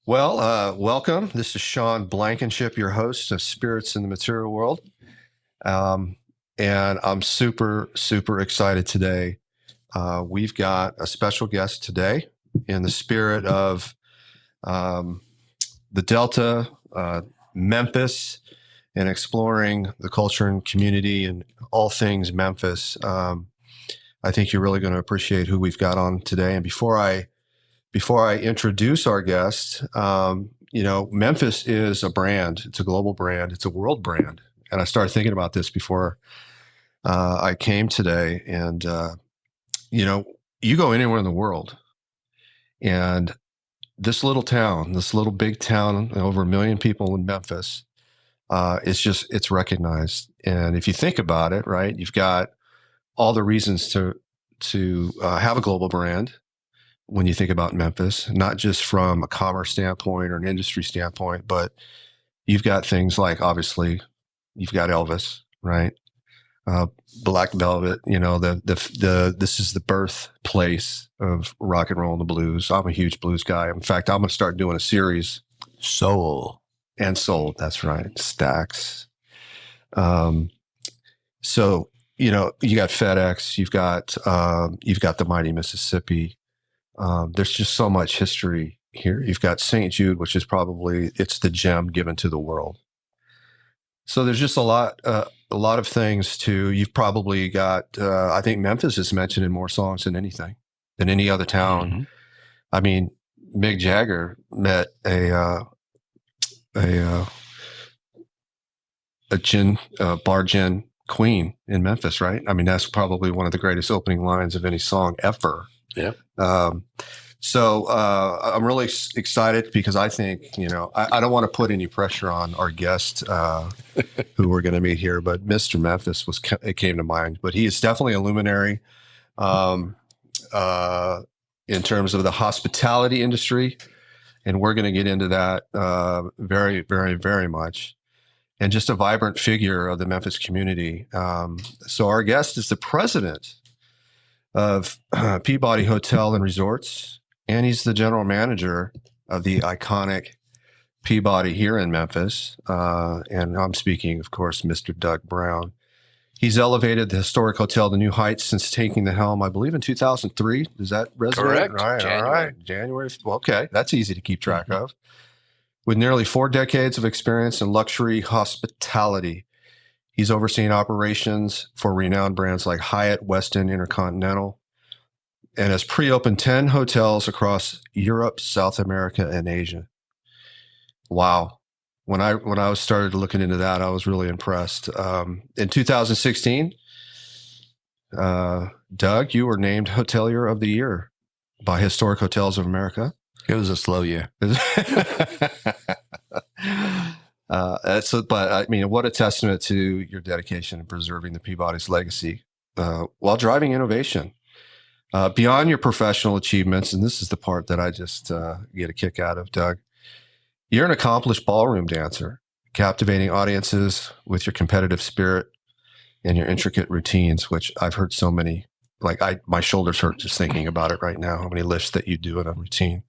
Welcome. This is Sean Blankenship, your host of Spirits in the Material World. Um, and I'm super, super excited today. We've got a special guest today in the spirit of the Delta, Memphis, and exploring the culture and community and all things Memphis. I think you're really going to appreciate who we've got on today. And before I introduce our guest, Memphis is a brand. It's a global brand. It's a world brand. And I started thinking about this before I came today. And, you go anywhere in the world and this little big town, over 1 million people in Memphis, it's recognized. And if you think about it, right, you've got all the reasons to have a global brand. When you think about Memphis, not just from a commerce standpoint or an industry standpoint, but you've got things like, obviously, you've got Elvis, right? Black Velvet, this is the birthplace of rock and roll and the blues. I'm a huge blues guy. In fact, I'm going to start doing a series. Soul. That's right. Stax. So, you got FedEx, you've got the mighty Mississippi. There's just so much history here. You've got St. Jude, which is it's the gem given to the world. So there's just a lot of things you've probably got, I think Memphis is mentioned in more songs than any other town. Mm-hmm. I mean, Mick Jagger met a bar gin queen in Memphis, right? I mean, that's probably one of the greatest opening lines of any song ever. Yeah. So I'm really excited because I think, I don't want to put any pressure on our guest who we're going to meet here, but Mr. Memphis it came to mind. But he is definitely a luminary in terms of the hospitality industry. And we're going to get into that very, very, very much. And just a vibrant figure of the Memphis community. So our guest is the president of Peabody Hotel and Resorts, and he's the general manager of the iconic Peabody here in Memphis. And I'm speaking, of course, Mr. Doug Browne. He's elevated the historic hotel to new heights since taking the helm, I believe, in 2003. Does that resonate? Correct. All right. January. Well, okay. That's easy to keep track of. With nearly 4 decades of experience in luxury hospitality, he's overseen operations for renowned brands like Hyatt, Westin, Intercontinental, and has pre-opened 10 hotels across Europe, South America, and Asia. Wow. When I started looking into that, I was really impressed. In 2016, Doug, you were named Hotelier of the Year by Historic Hotels of America. It was a slow year. But I mean, what a testament to your dedication in preserving the Peabody's legacy while driving innovation. Beyond your professional achievements, and this is the part that I just get a kick out of, Doug, you're an accomplished ballroom dancer, captivating audiences with your competitive spirit and your intricate routines, which I've heard so many, my shoulders hurt just thinking about it right now, how many lifts that you do in a routine.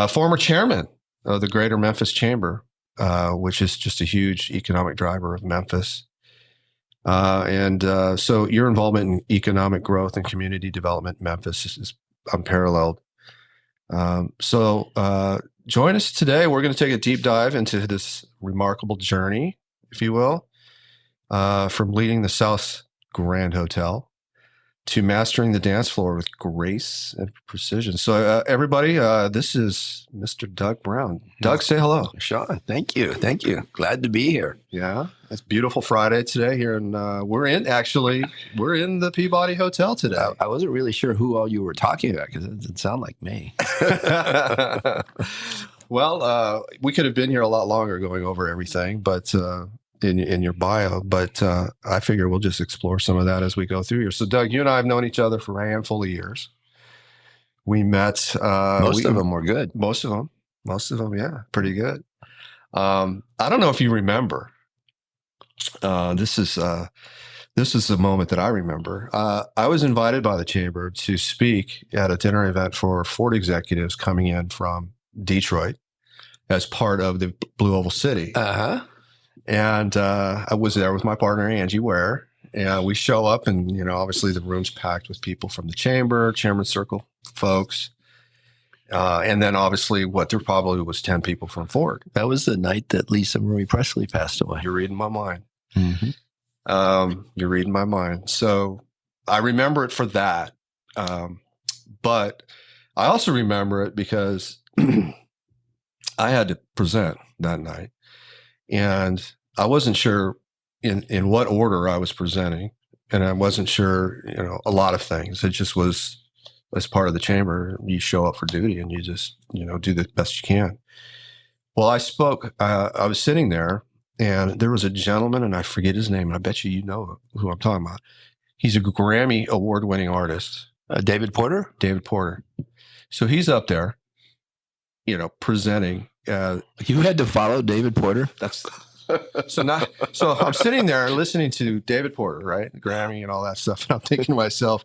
Former chairman of the Greater Memphis Chamber, which is just a huge economic driver of Memphis. So your involvement in economic growth and community development in Memphis is unparalleled. Join us today. We're going to take a deep dive into this remarkable journey, if you will, from leading the South Grand Hotel to mastering the dance floor with grace and precision. So everybody, this is Mr. Doug Browne. Doug, say hello. Sean, thank you. Glad to be here. Yeah, it's beautiful Friday today here. And we're in the Peabody Hotel today. I wasn't really sure who all you were talking about because it didn't sound like me. Well, we could have been here a lot longer going over everything, but in your bio, but I figure we'll just explore some of that as we go through here. So, Doug, you and I have known each other for a handful of years. We met. Most of them were good. Most of them, yeah, pretty good. I don't know if you remember. This is the moment that I remember. I was invited by the chamber to speak at a dinner event for Ford executives coming in from Detroit. as part of the Blue Oval City. Uh-huh. And I was there with my partner, Angie Ware. And we show up and, obviously the room's packed with people from the Chairman's Circle folks. And then obviously there probably was 10 people from Ford. That was the night that Lisa Marie Presley passed away. You're reading my mind. Mm-hmm. You're reading my mind. So I remember it for that. But I also remember it because I had to present that night. And I wasn't sure in what order I was presenting. And I wasn't sure, a lot of things. It just was as part of the chamber. You show up for duty and you just, do the best you can. Well, I spoke, I was sitting there and there was a gentleman and I forget his name. And I bet you know who I'm talking about. He's a Grammy award-winning artist. David Porter? David Porter. So he's up there, presenting. You had to follow David Porter? So I'm sitting there listening to David Porter, right? Grammy and all that stuff. And I'm thinking to myself,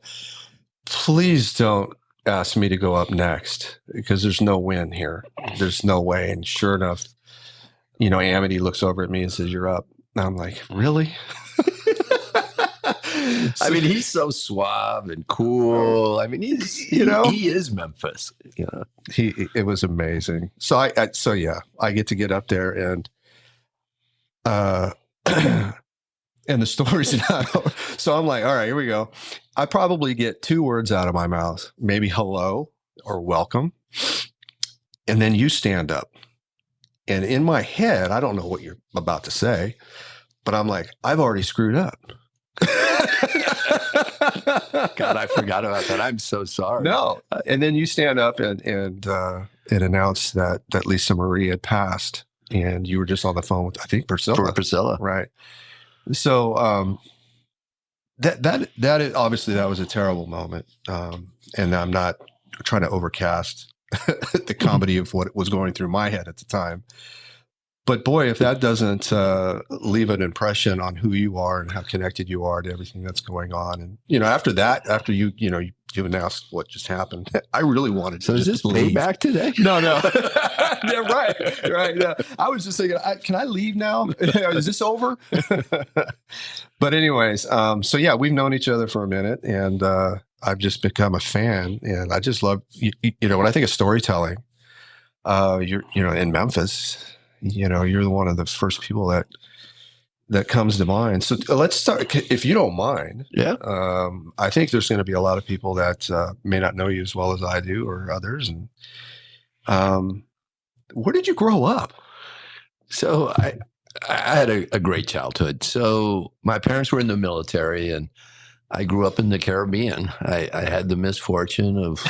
please don't ask me to go up next because there's no win here. There's no way. And sure enough, Amity looks over at me and says, "You're up." And I'm like, really? I mean, he's so suave and cool. I mean, he is Memphis. It was amazing. So I get to get up there and and the story's not over. So I'm like, all right, here we go. I probably get 2 words out of my mouth, maybe hello or welcome. And then you stand up. And in my head, I don't know what you're about to say, but I'm like, I've already screwed up. God, I forgot about that. I'm so sorry. No. And then you stand up and announce that Lisa Marie had passed. And you were just on the phone with, I think, Priscilla. Right. So that is, obviously that was a terrible moment. And I'm not trying to overcast the comedy of what was going through my head at the time. But boy, if that doesn't leave an impression on who you are and how connected you are to everything that's going on, and after that, after you announced what just happened, I really wanted to. So is this payback today? No. Yeah, right. Yeah. I was just thinking, can I leave now? Is this over? But anyways, so yeah, we've known each other for a minute, and I've just become a fan, and I just love when I think of storytelling. You're in Memphis. You're one of the first people that comes to mind. So let's start, if you don't mind. Yeah. I think there's going to be a lot of people that may not know you as well as I do, or others. And where did you grow up? So I had a great childhood. So my parents were in the military, and I grew up in the Caribbean. I had the misfortune of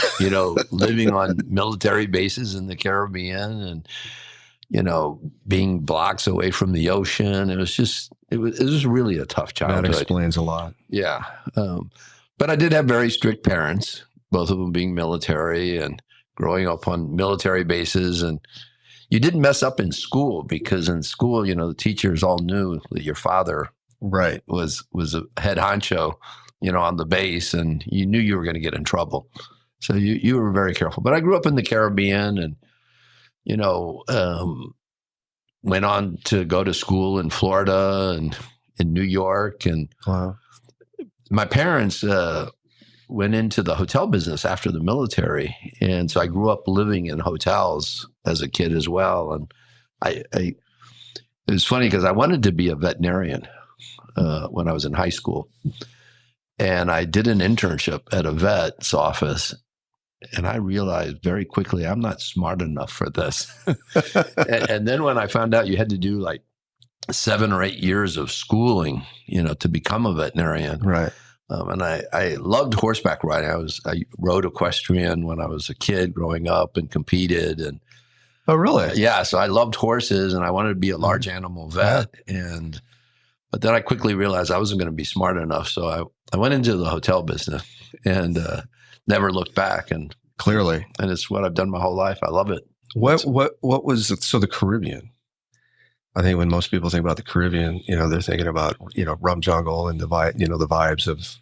living on military bases in the Caribbean, and being blocks away from the ocean. It was really a tough childhood. That explains a lot. Yeah. But I did have very strict parents, both of them being military and growing up on military bases. And you didn't mess up in school because in school, the teachers all knew that your father was a head honcho, on the base, and you knew you were going to get in trouble. So you were very careful. But I grew up in the Caribbean and went on to go to school in Florida and in New York. And wow. My parents went into the hotel business after the military. And so I grew up living in hotels as a kid as well. And it was funny because I wanted to be a veterinarian when I was in high school. And I did an internship at a vet's office. And I realized very quickly, I'm not smart enough for this. and then when I found out you had to do like 7 or 8 years of schooling, to become a veterinarian. Right. And I loved horseback riding. I rode equestrian when I was a kid growing up and competed. And oh, really? Yeah. So I loved horses and I wanted to be a large animal vet. Yeah. But then I quickly realized I wasn't going to be smart enough. So I went into the hotel business and never looked back, and clearly, and it's what I've done my whole life. I love it. What was the Caribbean? I think when most people think about the Caribbean, they're thinking about rum jungle and the vibes of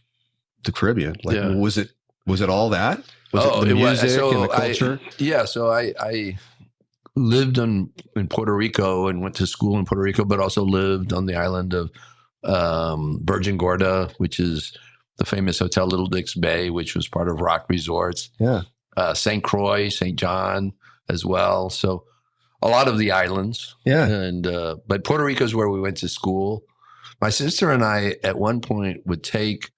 the Caribbean. Like, yeah. was it all that? Was it the music and the culture? So I lived in Puerto Rico and went to school in Puerto Rico, but also lived on the island of Virgin Gorda, which is the famous Hotel Little Dick's Bay, which was part of Rock Resorts. Yeah. St. Croix, St. John as well. So a lot of the islands. Yeah. And but Puerto Rico is where we went to school. My sister and I at one point would take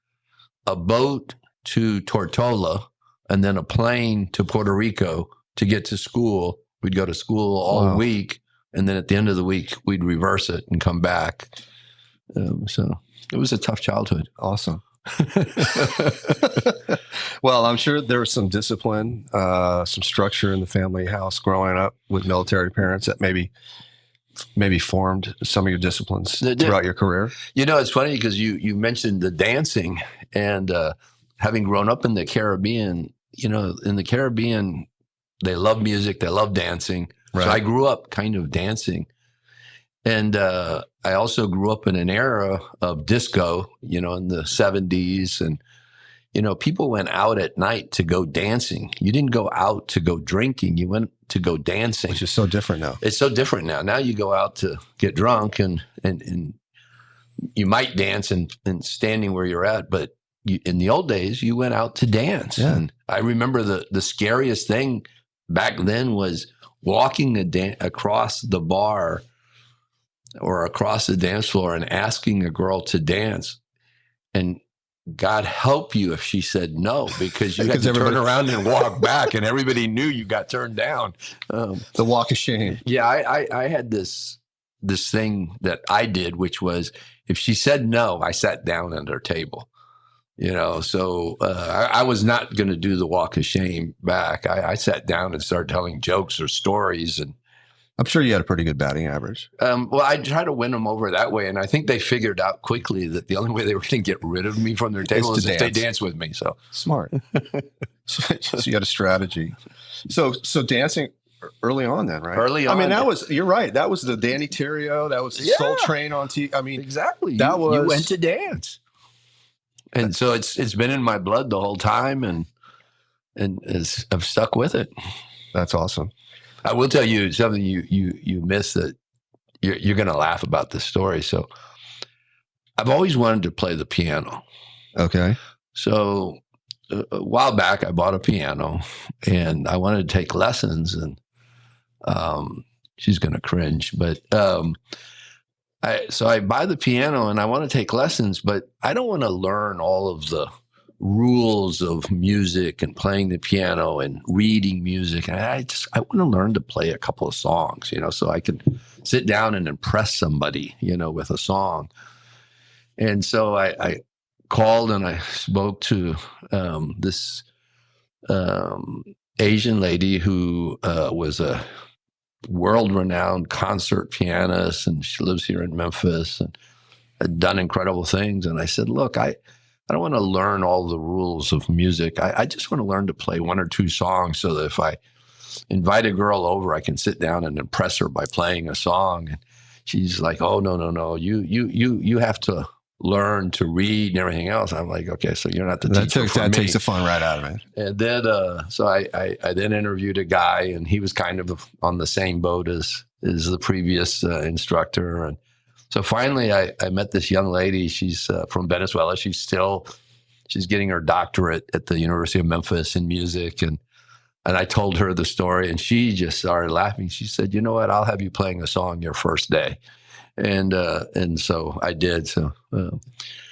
a boat to Tortola and then a plane to Puerto Rico to get to school. We'd go to school all week, and then at the end of the week, we'd reverse it and come back. So it was a tough childhood. Awesome. Well, I'm sure there was some discipline, some structure in the family house growing up with military parents that maybe formed some of your disciplines throughout your career. You know, it's funny because you mentioned the dancing, and having grown up in the Caribbean, you know, in the Caribbean, they love music, they love dancing. Right. So I grew up kind of dancing. And I also grew up in an era of disco, you know, in the 70s. And, you know, people went out at night to go dancing. You didn't go out to go drinking. You went to go dancing. Which is so different now. It's so different now. Now you go out to get drunk and you might dance and standing where you're at. But in the old days, you went out to dance. Yeah. And I remember the scariest thing back then was walking across the bar or across the dance floor and asking a girl to dance, and God help you if she said no, because you had to turn around and walk back, and everybody knew you got turned down. The walk of shame. Yeah, I had this thing that I did, which was if she said no, I sat down at her table. You know, so I was not going to do the walk of shame back. I sat down and started telling jokes or stories, and I'm sure you had a pretty good batting average. Well, I try to win them over that way. And I think they figured out quickly that the only way they were going to get rid of me from their table is if they dance with me. So smart. So you had a strategy. So dancing early on then, right? Early on. I mean, you're right. That was the Danny Terrio. That was the Soul Train on TV. I mean, exactly. You went to dance. And so it's been in my blood the whole time, and I've stuck with it. That's awesome. I will tell you something you missed that you're going to laugh about this story. So I've always wanted to play the piano. Okay. So a while back, I bought a piano, and I wanted to take lessons, and she's going to cringe, but so I buy the piano and I want to take lessons, but I don't want to learn all of the rules of music and playing the piano and reading music. And I want to learn to play a couple of songs, you know, so I can sit down and impress somebody, you know, with a song. And so I called and I spoke to this Asian lady who was a world-renowned concert pianist, and she lives here in Memphis and had done incredible things. And I said, look, I don't want to learn all the rules of music. I just want to learn to play one or two songs so that if I invite a girl over, I can sit down and impress her by playing a song. And she's like, oh, no. You have to learn to read and everything else. I'm like, okay, so you're not the teacher for me. That takes the fun right out of it. And then, so I then interviewed a guy, and he was kind of on the same boat as the previous instructor. And so finally, I met this young lady. She's from Venezuela. She's getting her doctorate at the University of Memphis in music. And I told her the story, and she just started laughing. She said, you know what? I'll have you playing a song your first day. And so I did. So,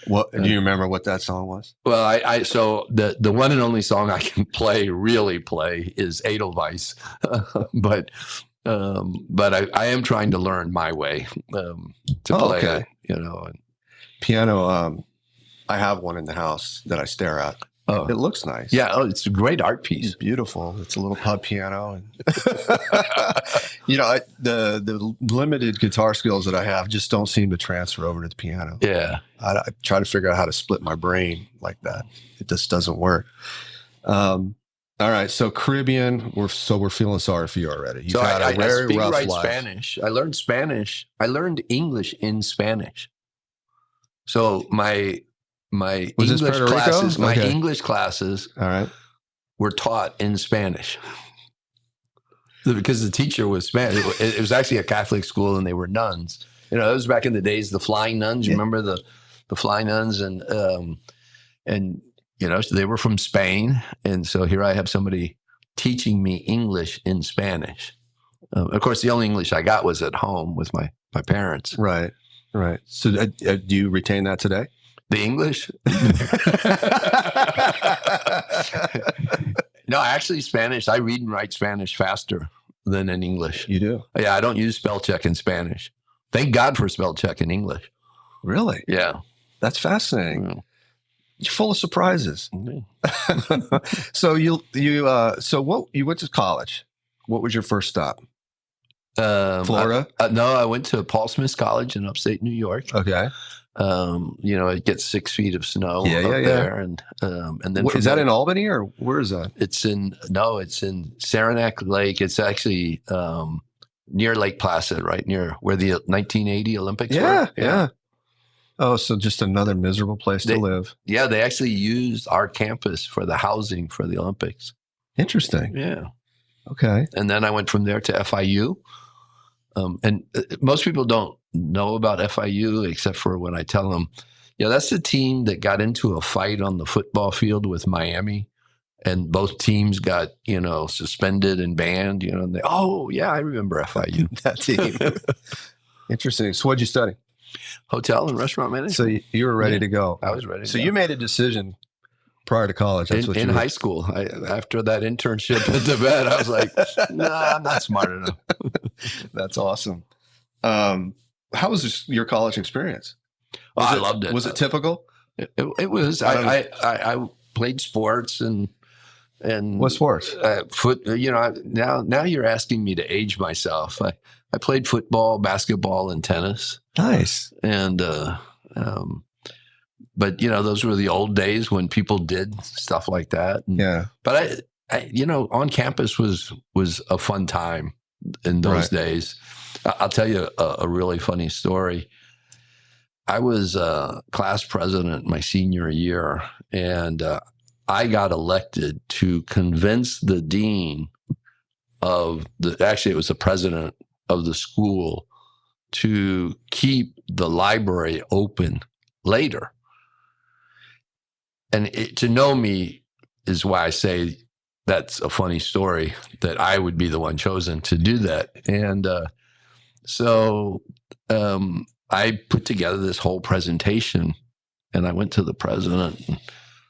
what do you remember what that song was? Well, so the one and only song I can really play is Edelweiss, but I am trying to learn my way to play. Okay. You know, piano. I have one in the house that I stare at. Oh, it looks nice. Yeah. Oh, it's a great art piece. It's beautiful. It's a little pub piano, and you know, the limited guitar skills that I have just don't seem to transfer over to the piano. Yeah. I try to figure out how to split my brain like that. It just doesn't work. All right. So Caribbean, we're feeling sorry for you already. You've had a very rough life. Spanish. I learned Spanish. I learned English in Spanish. So my English classes, English classes, all right, were taught in Spanish. because the teacher was Spanish. It was actually a Catholic school, and they were nuns. You know, it was back in the days, the flying nuns. You remember the flying nuns, and you know, so they were from Spain, and so here I have somebody teaching me English in Spanish. Of course, the only English I got was at home with my parents. Right. So do you retain that today? The English? No, actually Spanish. I read and write Spanish faster than in English. You do? Yeah, I don't use spell check in Spanish. Thank God for spell check in English. Really? Yeah. That's fascinating. Mm. You're full of surprises. Mm-hmm. So you went to college. What was your first stop? Florida? No, I went to Paul Smith College in upstate New York. Okay. You know, it gets 6 feet of snow Yeah. there, and then Is that in Albany or where is that? It's in Saranac Lake. It's actually near Lake Placid, right near where the 1980 Olympics were. Yeah. Oh, so just another miserable place to live. Yeah, they actually used our campus for the housing for the Olympics. Interesting. Yeah. Okay. And then I went from there to FIU. And most people don't know about FIU except for when I tell them, yeah, that's the team that got into a fight on the football field with Miami, and both teams got, you know, suspended and banned, you know, and I remember FIU. That team. Interesting. So what'd you study? Hotel and restaurant management. So you were ready to go. I was ready. So you made a decision prior to college. That's in high school. After that internship at the vet, I was like, nah, I'm not smart enough. That's awesome. How was your college experience? I loved it. Was it typical? It was. I played sports and what sports? You know, now you're asking me to age myself. I played football, basketball, and tennis. Nice. And but you know, those were the old days when people did stuff like that. Yeah. But I you know, on campus was a fun time in those days. I'll tell you a really funny story. I was class president my senior year, and I got elected to convince the dean of actually it was the president of the school to keep the library open later. And to know me is why I say that's a funny story, that I would be the one chosen to do that. And so I put together this whole presentation, and I went to the president and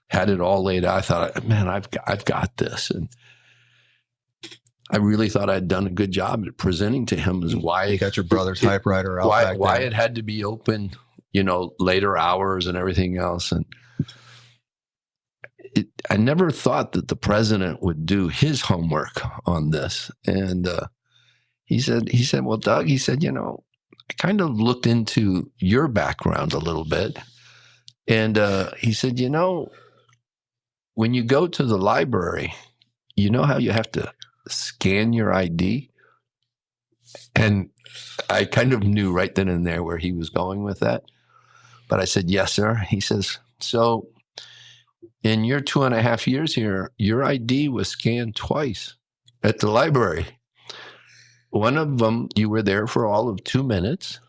had it all laid out. I thought, man, I've got this. And I really thought I'd done a good job at presenting to him as why you got your brother's typewriter out. Why it had to be open, you know, later hours and everything else. And I never thought that the president would do his homework on this. And he said, well, Doug, he said, you know, I kind of looked into your background a little bit. And he said, you know, when you go to the library, you know how you have to scan your ID? And I kind of knew right then and there where he was going with that. But I said, yes, sir. He says, so in your 2.5 years here, your ID was scanned twice at the library. One of them, you were there for all of 2 minutes.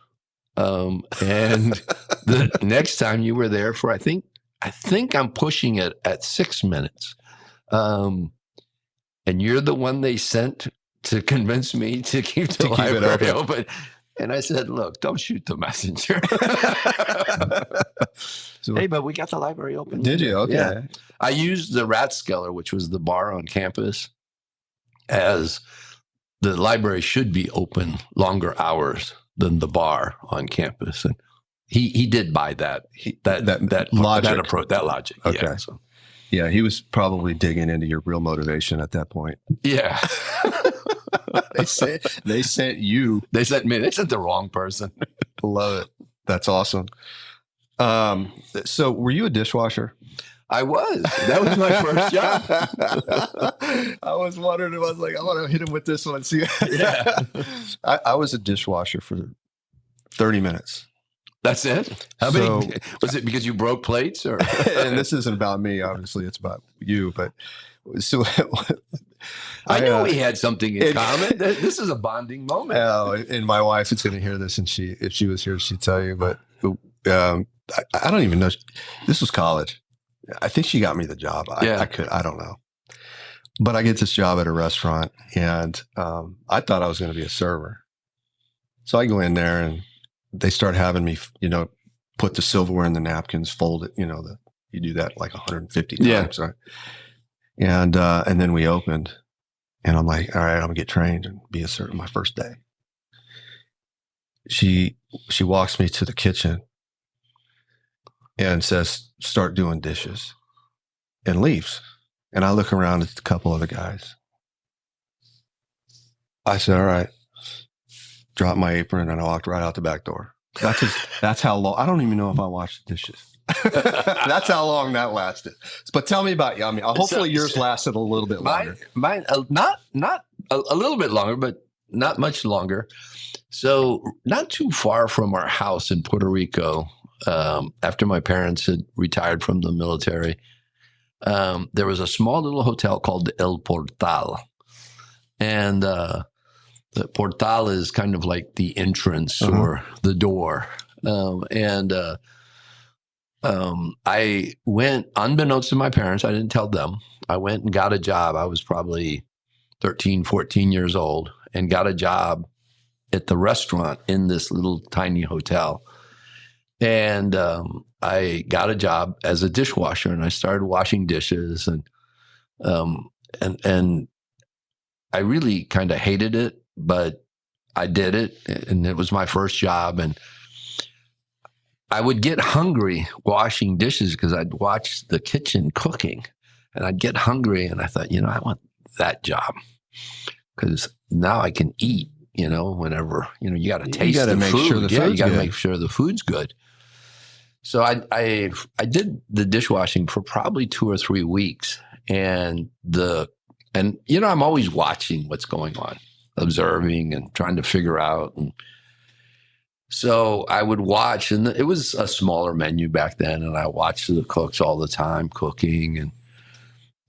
And the next time you were there for, I think I'm pushing it at 6 minutes. And you're the one they sent to convince me to keep the library open. And I said, look, don't shoot the messenger. Hey, but we got the library open. Did you? Okay. Yeah. I used the Rathskeller, which was the bar on campus, as the library should be open longer hours than the bar on campus. And he did buy that logic. That logic. Okay. Yeah, so. Yeah, he was probably digging into your real motivation at that point. Yeah. They sent you. They sent me. They sent the wrong person. Love it. That's awesome. So were you a dishwasher? I was. That was my first job. I was wondering. I was like, I want to hit him with this one. See, yeah. I was a dishwasher for 30 minutes. That's it? How many? Was it because you broke plates? Or? And this isn't about me, obviously. It's about you. But so I knew we had something in common. This is a bonding moment. And my wife is going to hear this, and if she was here, she'd tell you. But I don't even know. This was college. I think she got me the job. I don't know. But I get this job at a restaurant, and I thought I was going to be a server. So I go in there, and they start having me, put the silverware in the napkins, fold it. You do that like 150 times, right? And then we opened, and I'm like, all right, I'm gonna get trained and be a server my first day. She walks me to the kitchen and says, start doing dishes, and leaves. And I look around at a couple other guys. I said, all right, dropped my apron, and I walked right out the back door. That's how long. I don't even know if I washed the dishes. That's how long that lasted. But tell me about you. I mean, hopefully yours lasted a little bit longer. Mine not a little bit longer, but not much longer. So not too far from our house in Puerto Rico, after my parents had retired from the military, there was a small little hotel called El Portal. And the Portal is kind of like the entrance or the door. I went, unbeknownst to my parents, I didn't tell them. I went and got a job. I was probably 13, 14 years old, and got a job at the restaurant in this little tiny hotel. And I got a job as a dishwasher, and I started washing dishes, and I really kind of hated it, but I did it, and it was my first job. And I would get hungry washing dishes because I'd watch the kitchen cooking, and I'd get hungry, and I thought, I want that job because now I can eat, whenever, you got to taste the food. Sure the food's you got to good. make sure the food's good. So I did the dishwashing for probably 2 or 3 weeks, and I'm always watching what's going on, observing and trying to figure out. And so I would watch, and it was a smaller menu back then, and I watched the cooks all the time cooking. And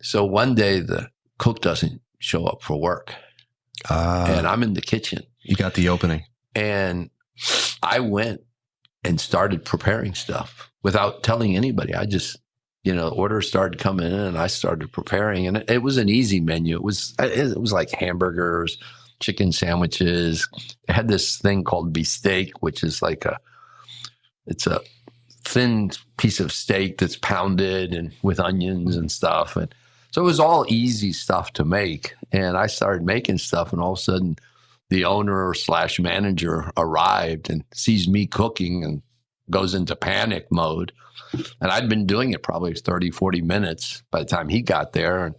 so one day the cook doesn't show up for work, and I'm in the kitchen. You got the opening. And I went and started preparing stuff without telling anybody. I just, orders started coming in, and I started preparing, and it was an easy menu. It was like hamburgers, chicken sandwiches. It had this thing called beefsteak, which is like it's a thin piece of steak that's pounded and with onions and stuff. And so it was all easy stuff to make. And I started making stuff, and all of a sudden the owner / manager arrived and sees me cooking and goes into panic mode. And I'd been doing it probably 30, 40 minutes by the time he got there. And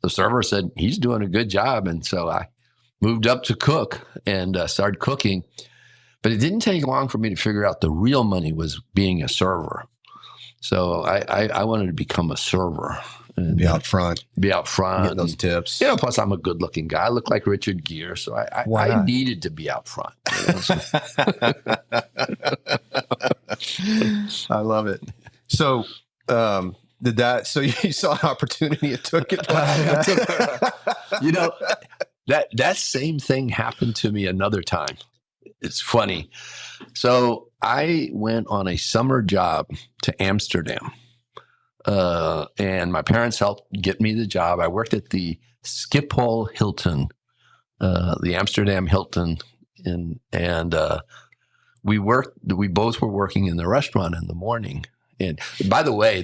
the server said, he's doing a good job. And so I moved up to cook and started cooking. But it didn't take long for me to figure out the real money was being a server. So I wanted to become a server. And be out front. Get those tips. Plus I'm a good looking guy. I look like Richard Gere. So I needed to be out front. I love it. So so you saw an opportunity and took it? That same thing happened to me another time. It's funny. So I went on a summer job to Amsterdam. And my parents helped get me the job. I worked at the Schiphol Hilton, the Amsterdam Hilton. And we both were working in the restaurant in the morning. And by the way,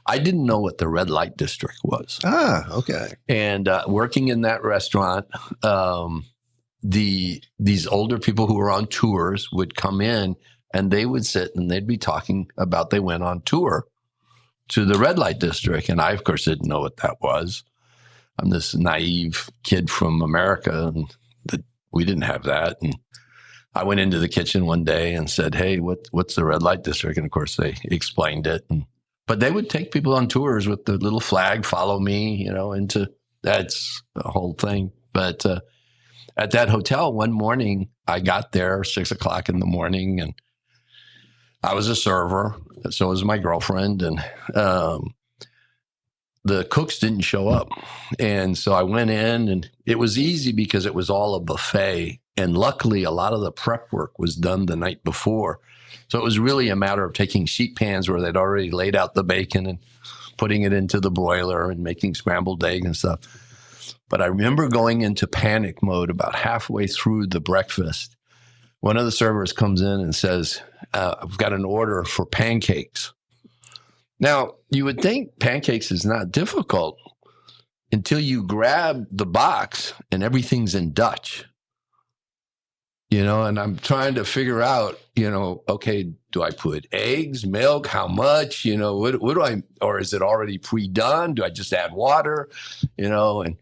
I didn't know what the red light district was. Okay. And working in that restaurant, these older people who were on tours would come in, and they would sit and they'd be talking about they went on tour to the red light district. And I, of course, didn't know what that was. I'm this naive kid from America, and we didn't have that. And I went into the kitchen one day and said, hey, what's the red light district? And of course they explained it. But they would take people on tours with the little flag, follow me, that's the whole thing. But at that hotel one morning, I got there 6 o'clock in the morning, and I was a server. So was my girlfriend. And the cooks didn't show up. And so I went in, and it was easy because it was all a buffet. And luckily, a lot of the prep work was done the night before. So it was really a matter of taking sheet pans where they'd already laid out the bacon and putting it into the broiler and making scrambled egg and stuff. But I remember going into panic mode about halfway through the breakfast. One of the servers comes in and says, I've got an order for pancakes. Now, you would think pancakes is not difficult until you grab the box and everything's in Dutch. And I'm trying to figure out, okay, do I put eggs, milk, how much, what do I, or is it already pre-done? Do I just add water, and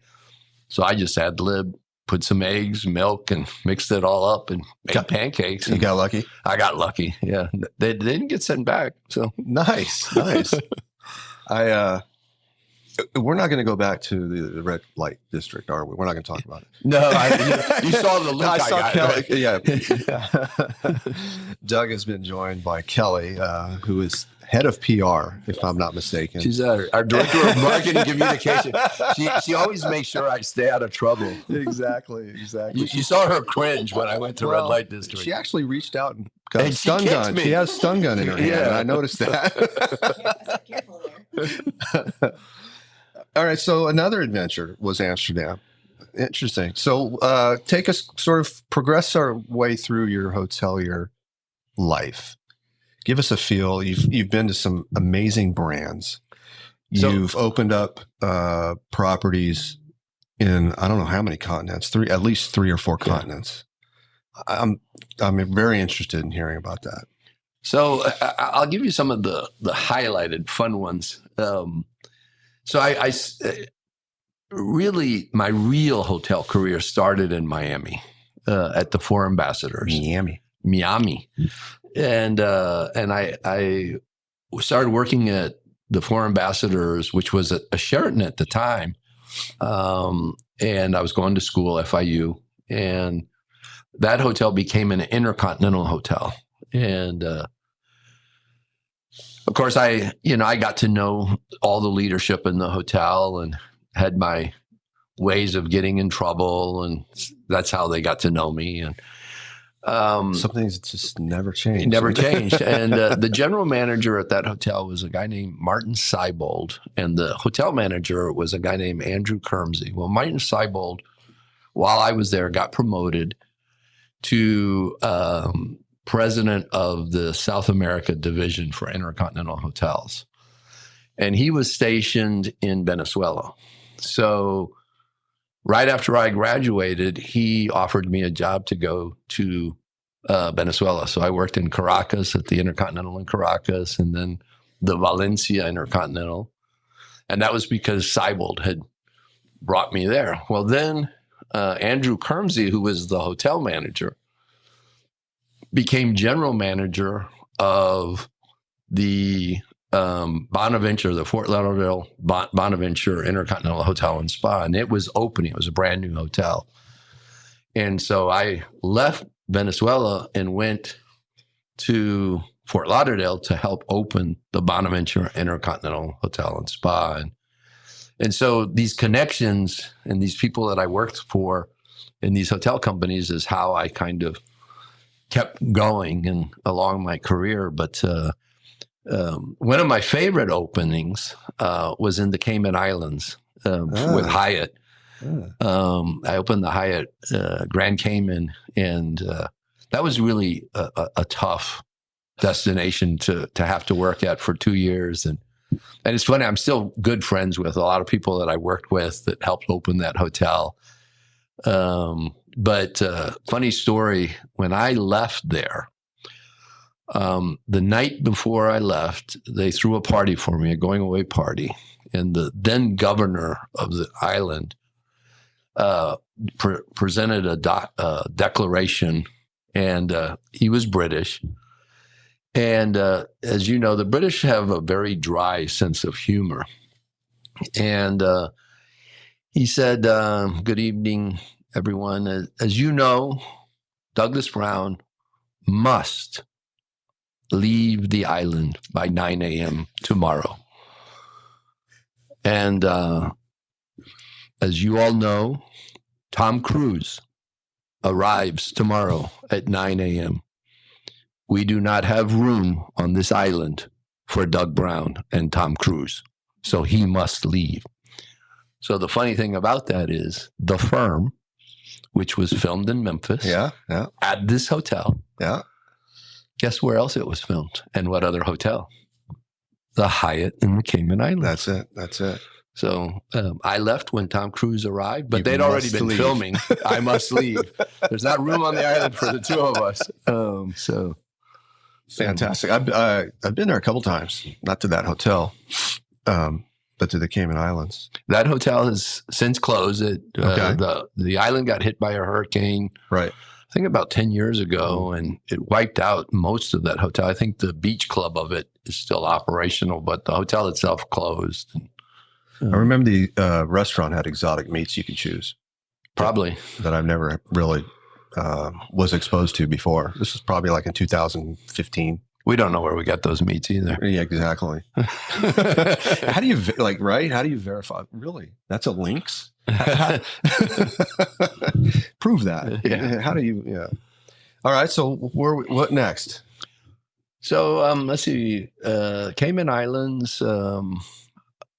so I just ad-lib, put some eggs, milk, and mixed it all up and made pancakes. You got lucky? I got lucky. Yeah. They didn't get sent back. So nice. We're not going to go back to the red light district, are we? We're not going to talk about it. No, you saw the look I saw Kelly. Right? Yeah. Doug has been joined by Kelly, who is head of PR, if I'm not mistaken. She's our director of marketing and communication. She always makes sure I stay out of trouble. Exactly. You saw her cringe when I went to red light district. She actually reached out and got a stun gun. Me. She has a stun gun in her hand. And I noticed that. Careful there. All right. So another adventure was Amsterdam. Interesting. So take us sort of progress our way through your hotelier life. Give us a feel. You've been to some amazing brands. You've opened up properties in I don't know how many continents. At least three or four continents. I'm very interested in hearing about that. So I'll give you some of the highlighted fun ones. So I really, my real hotel career started in Miami at the Four Ambassadors. Miami. And I started working at the Four Ambassadors, which was a Sheraton at the time. And I was going to school, FIU. And that hotel became an intercontinental hotel. And of course, I got to know all the leadership in the hotel and had my ways of getting in trouble, and that's how they got to know me. And some things just never changed. Never changed. And the general manager at that hotel was a guy named Martin Seibold, and the hotel manager was a guy named Andrew Kermsey. Well, Martin Seibold, while I was there, got promoted to president of the South America division for Intercontinental Hotels. And he was stationed in Venezuela. So right after I graduated, he offered me a job to go to Venezuela. So I worked in Caracas at the Intercontinental in Caracas, and then the Valencia Intercontinental. And that was because Seibold had brought me there. Well, then Andrew Kermsey, who was the hotel manager, became general manager of the Bonaventure, the Fort Lauderdale Bonaventure Intercontinental Hotel and Spa. And it was opening. It was a brand new hotel. And so I left Venezuela and went to Fort Lauderdale to help open the Bonaventure Intercontinental Hotel and Spa. And so these connections and these people that I worked for in these hotel companies is how I kind of kept going and along my career. But one of my favorite openings was in the Cayman Islands with Hyatt. I opened the Hyatt Grand Cayman, and that was really a tough destination to have to work at for 2 years. And it's funny, I'm still good friends with a lot of people that I worked with that helped open that hotel. But funny story, when I left there, the night before I left, they threw a party for me, a going away party. And the then governor of the island presented a declaration, and he was British. And as you know, the British have a very dry sense of humor. And he said, good evening, everyone. As you know, Douglas Browne must leave the island by 9 a.m. tomorrow. And as you all know, Tom Cruise arrives tomorrow at 9 a.m. We do not have room on this island for Doug Browne and Tom Cruise, so he must leave. So the funny thing about that is The Firm, which was filmed in Memphis, at this hotel. Yeah. Guess where else it was filmed and what other hotel? The Hyatt in the Cayman Islands. That's it. So I left when Tom Cruise arrived, but You they'd already must been leave. filming. I must leave. There's not room on the island for the two of us. So Fantastic. I've been there a couple times, not to that hotel, but to the Cayman Islands. that hotel has since closed. Okay. The island got hit by a hurricane, Right. I think about 10 years ago, and it wiped out most of that hotel. I think the beach club of it is still operational, but the hotel itself closed. I remember the restaurant had exotic meats you could choose Probably. that I've never really was exposed to before. This was probably like in 2015. We don't know where we got those meats either. Yeah, exactly. How do you right? How do you verify? Really? That's a lynx? Prove that. Yeah. How do you? Yeah. All right. So what next? So let's see. Cayman Islands.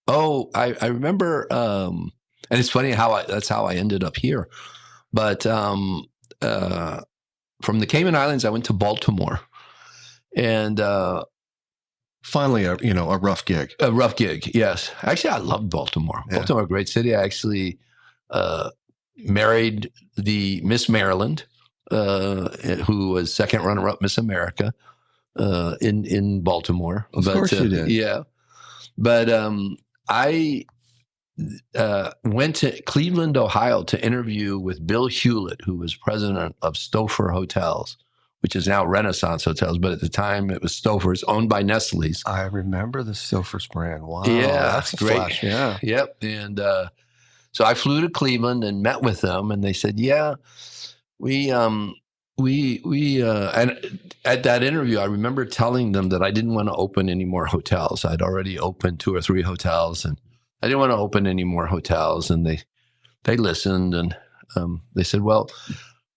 I remember, and it's funny that's how I ended up here. But from the Cayman Islands, I went to Baltimore, and Finally, a rough gig. a rough gig. Yes, actually, I loved Baltimore. Yeah. Baltimore, a great city. I actually married the Miss Maryland, who was second runner-up Miss America in Baltimore. Of course you did. Yeah, but I went to Cleveland, Ohio, to interview with Bill Hewlett, who was president of Stouffer Hotels, which is now Renaissance Hotels, but at the time it was Stouffer's, owned by Nestle's. I remember the Silver's brand. Wow. Yeah, That's a great. flash. Yeah. Yep. And so I flew to Cleveland and met with them, and they said, "Yeah, we and at that interview, I remember telling them that I didn't want to open any more hotels. I'd already opened 2 or 3 hotels, and I didn't want to open any more hotels. And they listened, and they said, "Well,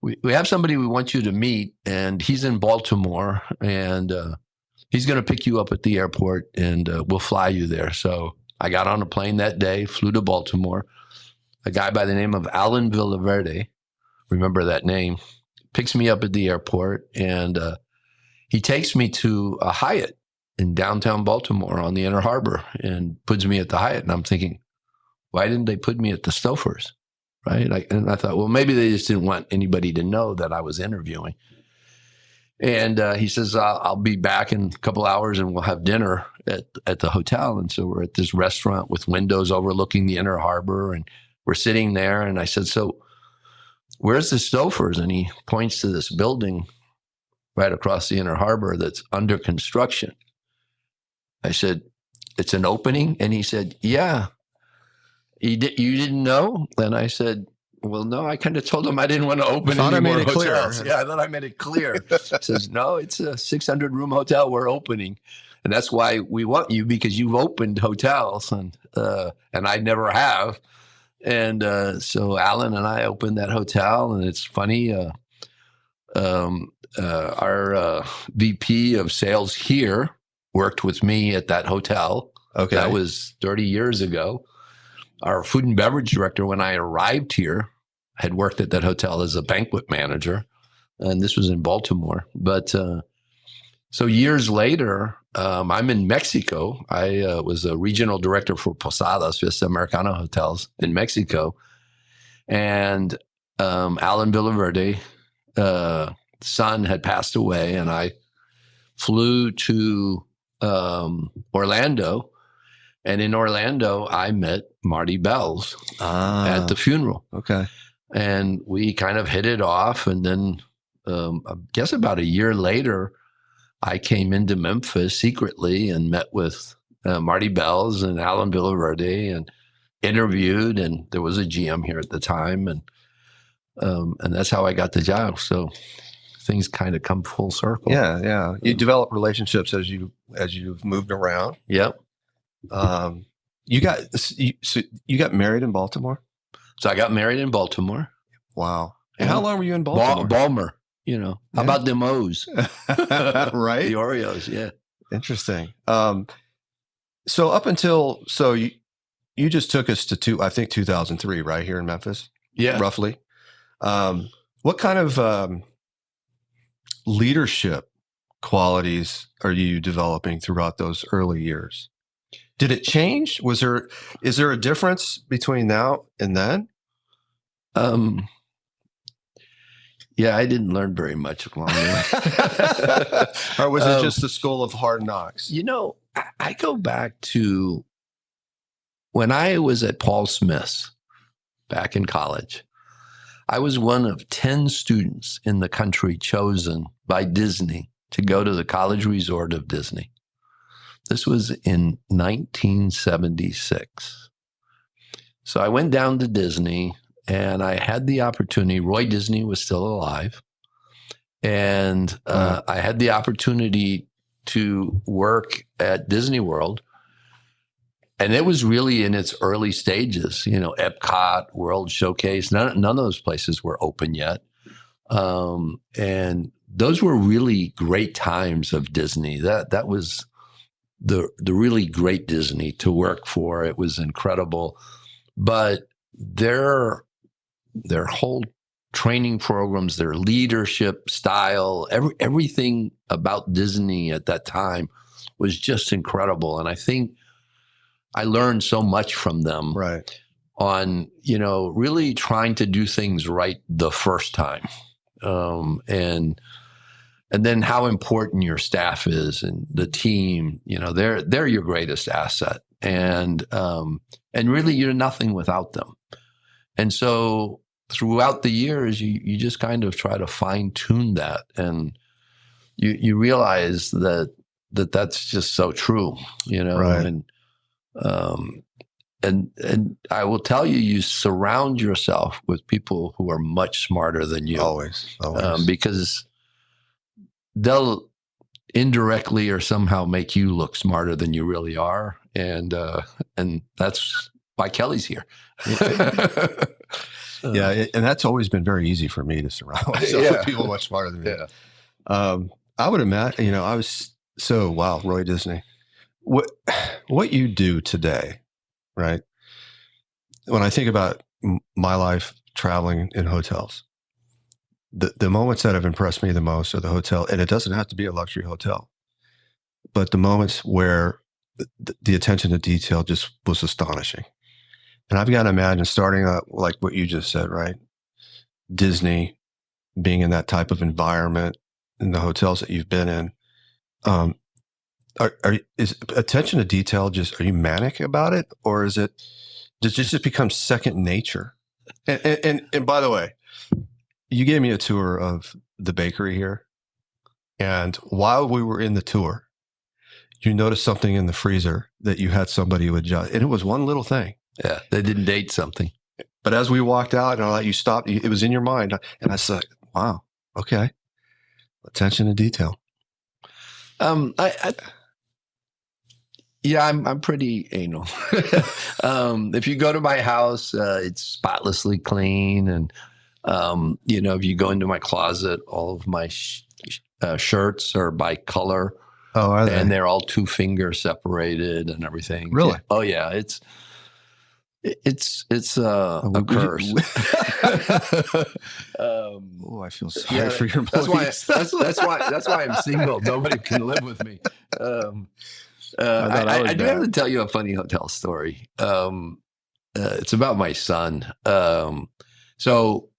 we have somebody we want you to meet, and he's in Baltimore, and he's going to pick you up at the airport, and we'll fly you there." So I got on a plane that day, flew to Baltimore. A guy by the name of Alan Villaverde, remember that name, picks me up at the airport, and he takes me to a Hyatt in downtown Baltimore on the Inner Harbor and puts me at the Hyatt. And I'm thinking, why didn't they put me at the Stouffer's? Right. And I thought, well, maybe they just didn't want anybody to know that I was interviewing. And he says, I'll be back in a couple hours and we'll have dinner at the hotel. And so we're at this restaurant with windows overlooking the Inner Harbor, and we're sitting there. And I said, "So where's the Stouffer's?" And he points to this building right across the Inner Harbor that's under construction. I said, "It's an opening?" And he said, "Yeah." You didn't know? And I said, "Well, no, I kind of told him I didn't want to open any more hotels." Yeah, I thought I made it clear. He says, "No, it's a 600-room hotel we're opening. And that's why we want you, because you've opened hotels." And I never have. And so Alan and I opened that hotel. And it's funny, our VP of sales here worked with me at that hotel. Okay. That was 30 years ago. Our food and beverage director, when I arrived here, had worked at that hotel as a banquet manager. And this was in Baltimore. But so years later, I'm in Mexico. I was a regional director for Posadas, Fiesta Americana hotels in Mexico. And Alan Villaverde, son, had passed away. And I flew to Orlando. And in Orlando, I met Marty Bells at the funeral. Okay. And we kind of hit it off. And then I guess about a year later, I came into Memphis secretly and met with Marty Bells and Alan Villaverde and interviewed. And there was a GM here at the time. And that's how I got the job. So things kind of come full circle. Yeah. Yeah. You develop relationships as you've moved around. Yep. You got so you got married in Baltimore? So I got married in Baltimore. Wow. And Yeah. how long were you in Baltimore? Balmer, you know. How Yeah. about them O's? Right? The Oreos, yeah. Interesting. So up until you just took us to I think 2003, right here in Memphis, Yeah. roughly. What kind of leadership qualities are you developing throughout those early years? Did it change? Is there a difference between now and then? Yeah, I didn't learn very much along the way. Or was it just the school of hard knocks? You know, I go back to when I was at Paul Smith's back in college. I was one of 10 students in the country chosen by Disney to go to the college resort of Disney. This was in 1976. So I went down to Disney and I had the opportunity. Roy Disney was still alive. And I had the opportunity to work at Disney World. And it was really in its early stages, you know, Epcot, World Showcase. None of those places were open yet. And those were really great times of Disney. That was the really great Disney to work for. It was incredible. But their whole training programs, their leadership style, everything about Disney at that time was just incredible. And I think I learned so much from them, Right. On, you know, really trying to do things right the first time. And then how important your staff is and the team, you know, they're your greatest asset. And really you're nothing without them. And so throughout the years, you just kind of try to fine tune that. And you realize that's just so true, you know, Right. And I will tell you, you surround yourself with people who are much smarter than you. Always. Because they'll indirectly or somehow make you look smarter than you really are. And that's why Kelly's here. Yeah. And that's always been very easy for me to surround myself with people much smarter than me. Yeah. I would imagine, you know, wow, Roy Disney. What you do today, right? When I think about my life traveling in hotels, the moments that have impressed me the most are the hotel, and it doesn't have to be a luxury hotel, but the moments where the attention to detail just was astonishing. And I've got to imagine starting out like what you just said, right? Disney, being in that type of environment in the hotels that you've been in. Is attention to detail are you manic about it, or does it just become second nature? And by the way, you gave me a tour of the bakery here, and while we were in the tour, you noticed something in the freezer that you had somebody who adjust, and it was one little thing. Yeah, they didn't date something. But as we walked out, and I let you stop, it was in your mind, and I said, "Wow, okay, attention to detail." I'm pretty anal. If you go to my house, it's spotlessly clean. And, you know, if you go into my closet, all of my shirts are by color. Oh, are they? And they're all 2-finger seperaid and everything. Really? Oh, yeah. It's a curse. I feel sorry for your employees. That's why I'm single. Nobody can live with me. I do have to tell you a funny hotel story. It's about my son. So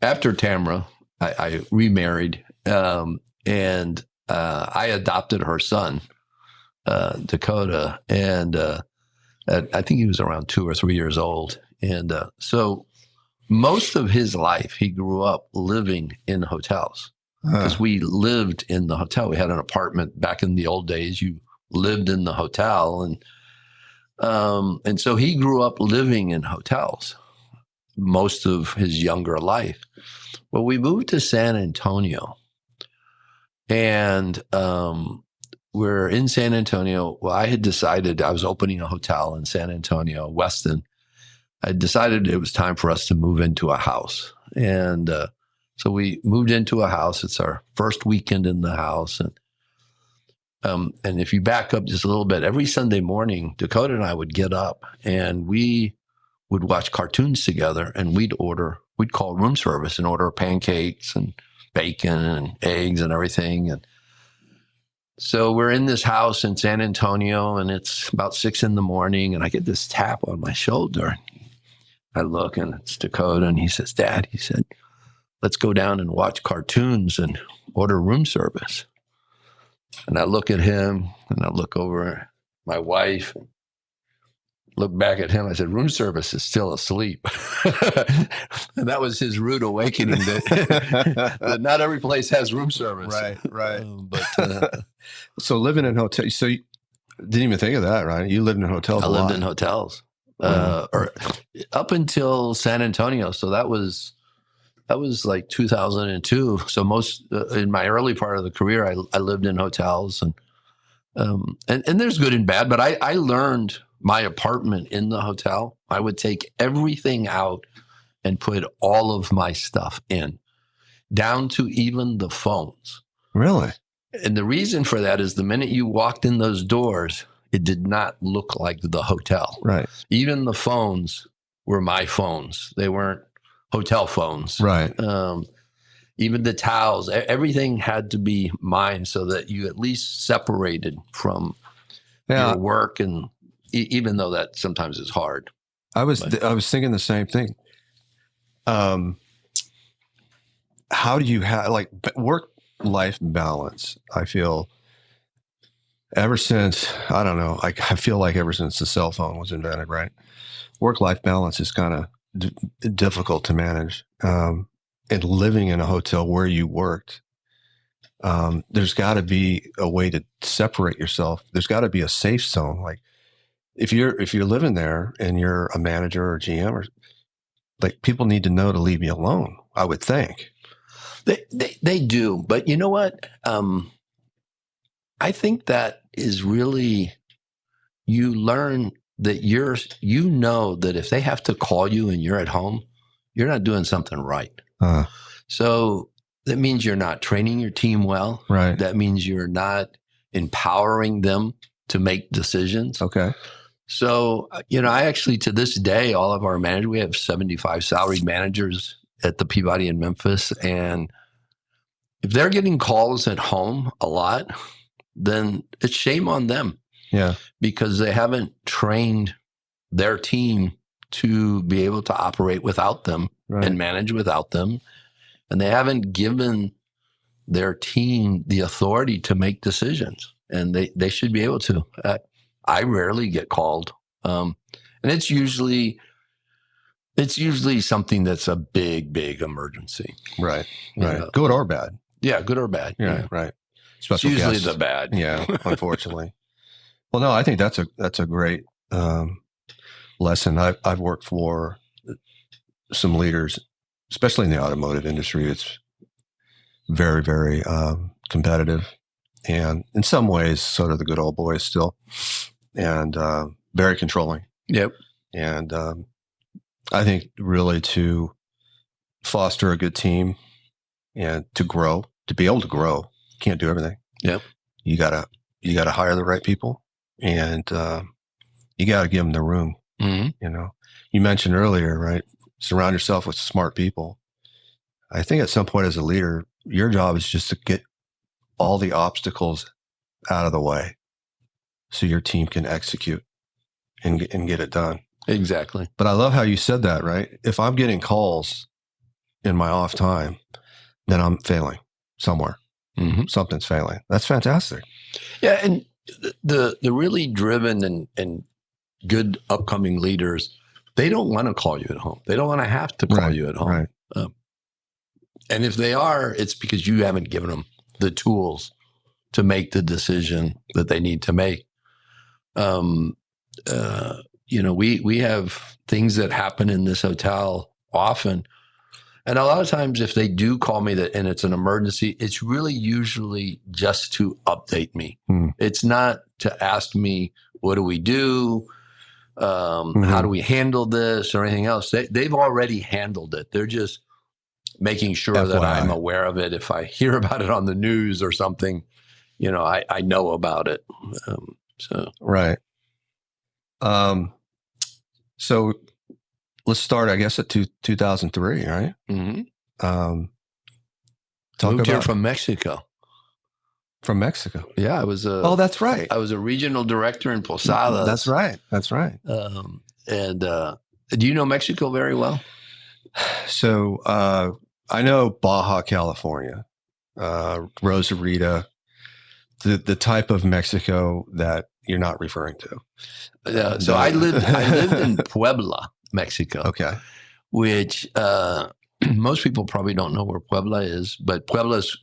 after Tamara, I remarried, and I adopted her son, Dakota, and I think he was around 2 or 3 years old. And so most of his life, he grew up living in hotels because we lived in the hotel. We had an apartment back in the old days. You lived in the hotel. And so he grew up living in hotels most of his younger life. Well, we moved to San Antonio, and we're in San Antonio. Well, I had decided I was opening a hotel in San Antonio, Weston. I decided it was time for us to move into a house. And so we moved into a house. It's our first weekend in the house. And if you back up just a little bit, every Sunday morning, Dakota and I would get up and we would watch cartoons together, and we'd call room service and order pancakes and bacon and eggs and everything. And so we're in this house in San Antonio, and it's about 6 a.m, and I get this tap on my shoulder. I look, and it's Dakota, and he says, "Dad," he said, "let's go down and watch cartoons and order room service." And I look at him, and I look over at my wife, and look back at him. I said, "Room service is still asleep." And that was his rude awakening that not every place has room service. Right. But So living in hotel, so you didn't even think of that, right? You lived in hotels I a lot. lived in hotels or up until San Antonio. So that was like 2002. So most in my early part of the career, I lived in hotels, and there's good and bad. But I learned my apartment in the hotel. I would take everything out and put all of my stuff in, down to even the phones. Really? And the reason for that is the minute you walked in those doors, it did not look like the hotel. Right. Even the phones were my phones. They weren't hotel phones. Right. Even the towels, everything had to be mine, so that you at least separated from your work. And even though that sometimes is hard. I was thinking the same thing. How do you have like work-life balance? I feel ever since, I don't know, I feel like ever since the cell phone was invented, right? Work-life balance is kind of difficult to manage. And living in a hotel where you worked, there's got to be a way to separate yourself. There's got to be a safe zone. Like if you're living there and you're a manager or GM, or like, people need to know to leave me alone, I would think. They do, but you know what? I think that is really, you learn that you know that if they have to call you and you're at home, you're not doing something right. So that means you're not training your team well. Right. That means you're not empowering them to make decisions. Okay. So, I actually, to this day, all of our managers, we have 75 salaried managers at the Peabody in Memphis. And if they're getting calls at home a lot, then it's shame on them. Yeah. Because they haven't trained their team to be able to operate without them and manage without them. And they haven't given their team the authority to make decisions. And they should be able to. I rarely get called. And it's usually something that's a big, big emergency. Right. Good or bad. Yeah, good or bad. Yeah. Right. It's usually the bad. Yeah, unfortunately. Well, no, I think that's a great lesson. I've worked for some leaders, especially in the automotive industry. It's very, very competitive, and in some ways, sort of the good old boys still, and very controlling. Yep. And I think really to foster a good team and to be able to grow, you can't do everything. Yep. You gotta hire the right people, and you gotta give them the room. Mm-hmm. You mentioned earlier, right? Surround yourself with smart people. I think at some point as a leader, your job is just to get all the obstacles out of the way so your team can execute and get it done. Exactly. But I love how you said that, right? If I'm getting calls in my off time, then I'm failing somewhere. Mm-hmm. Something's failing. That's fantastic. Yeah. And the really driven and good upcoming leaders, they don't want to call you at home. They don't want to have to call you at home. Right. And if they are, it's because you haven't given them the tools to make the decision that they need to make. We have things that happen in this hotel often. And a lot of times if they do call me and it's an emergency, it's really usually just to update me. It's not to ask me, what do we do? How do we handle this or anything else? They've already handled it. They're just making sure that I'm aware of it. If I hear about it on the news or something, I know about it. Right. So let's start, I guess, at 2003, right? Mm-hmm. Moved here from Mexico. From Mexico. Yeah, I was. That's right. I was a regional director in Posadas. That's right. And do you know Mexico very well? So I know Baja California, Rosarita, the type of Mexico that you're not referring to. So I lived in Puebla, Mexico. Okay. Which most people probably don't know where Puebla is, but Puebla is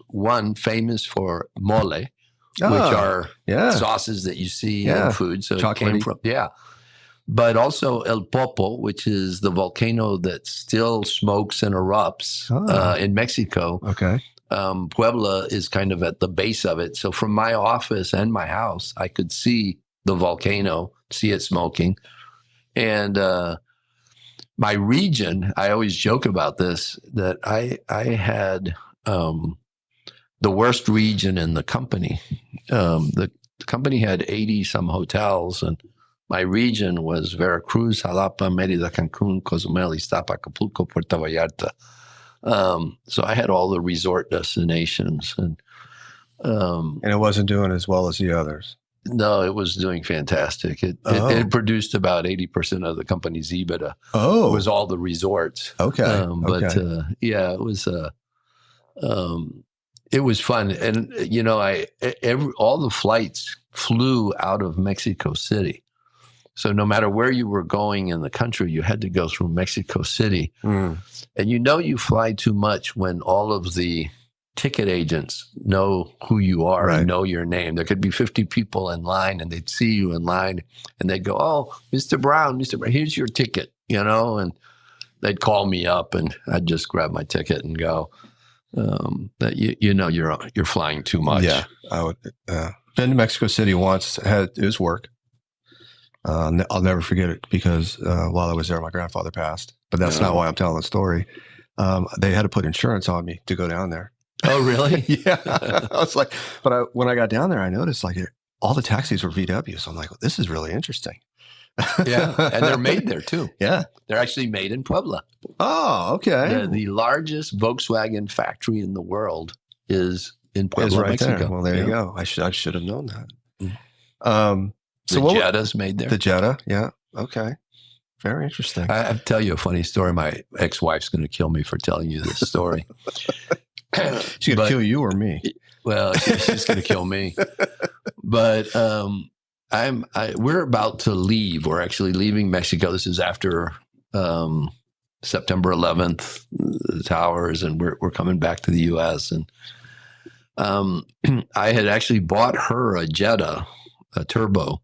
famous for mole, which are sauces that you see in food. So it came from, but also El Popo, which is the volcano that still smokes and erupts in Mexico. Okay. Puebla is kind of at the base of it. So from my office and my house, I could see the volcano, see it smoking. And my region, I always joke about this, that I had the worst region in the company. The company had 80 some hotels, and my region was Veracruz, Jalapa, Mérida, Cancun, Cozumel, Iztapa, Acapulco, Puerto Vallarta. So I had all the resort destinations, and it wasn't doing as well as the others. No, it was doing fantastic. It produced about 80% of the company's EBITDA. Oh, it was all the resorts. Okay, it was fun, and all the flights flew out of Mexico City. So no matter where you were going in the country, you had to go through Mexico City. And you fly too much when all of the ticket agents know who you are and know your name. There could be 50 people in line, and they'd see you in line, and they'd go, "Oh, Mr. Browne, here's your ticket," and they'd call me up, and I'd just grab my ticket and go. That you're flying too much. Yeah, I would. Been to Mexico City once. It was work. I'll never forget it because while I was there, my grandfather passed. But that's not why I'm telling the story. They had to put insurance on me to go down there. Oh, really? Yeah. I was like, when I got down there, I noticed all the taxis were VW. So I'm like, well, this is really interesting. Yeah, and they're made there too. Yeah, they're actually made in Puebla. Oh, okay. The largest Volkswagen factory in the world is in Puebla, Mexico. There. Well, there you go. I should have known that. So the Jetta's made there. The Jetta, yeah. Okay. Very interesting. I'll tell you a funny story. My ex-wife's going to kill me for telling you this story. She's going to kill you or me? Well, she's going to kill me. But we're about to leave. We're actually leaving Mexico. This is after September 11th, the towers, and we're coming back to the U.S. And I had actually bought her a Jetta, a turbo,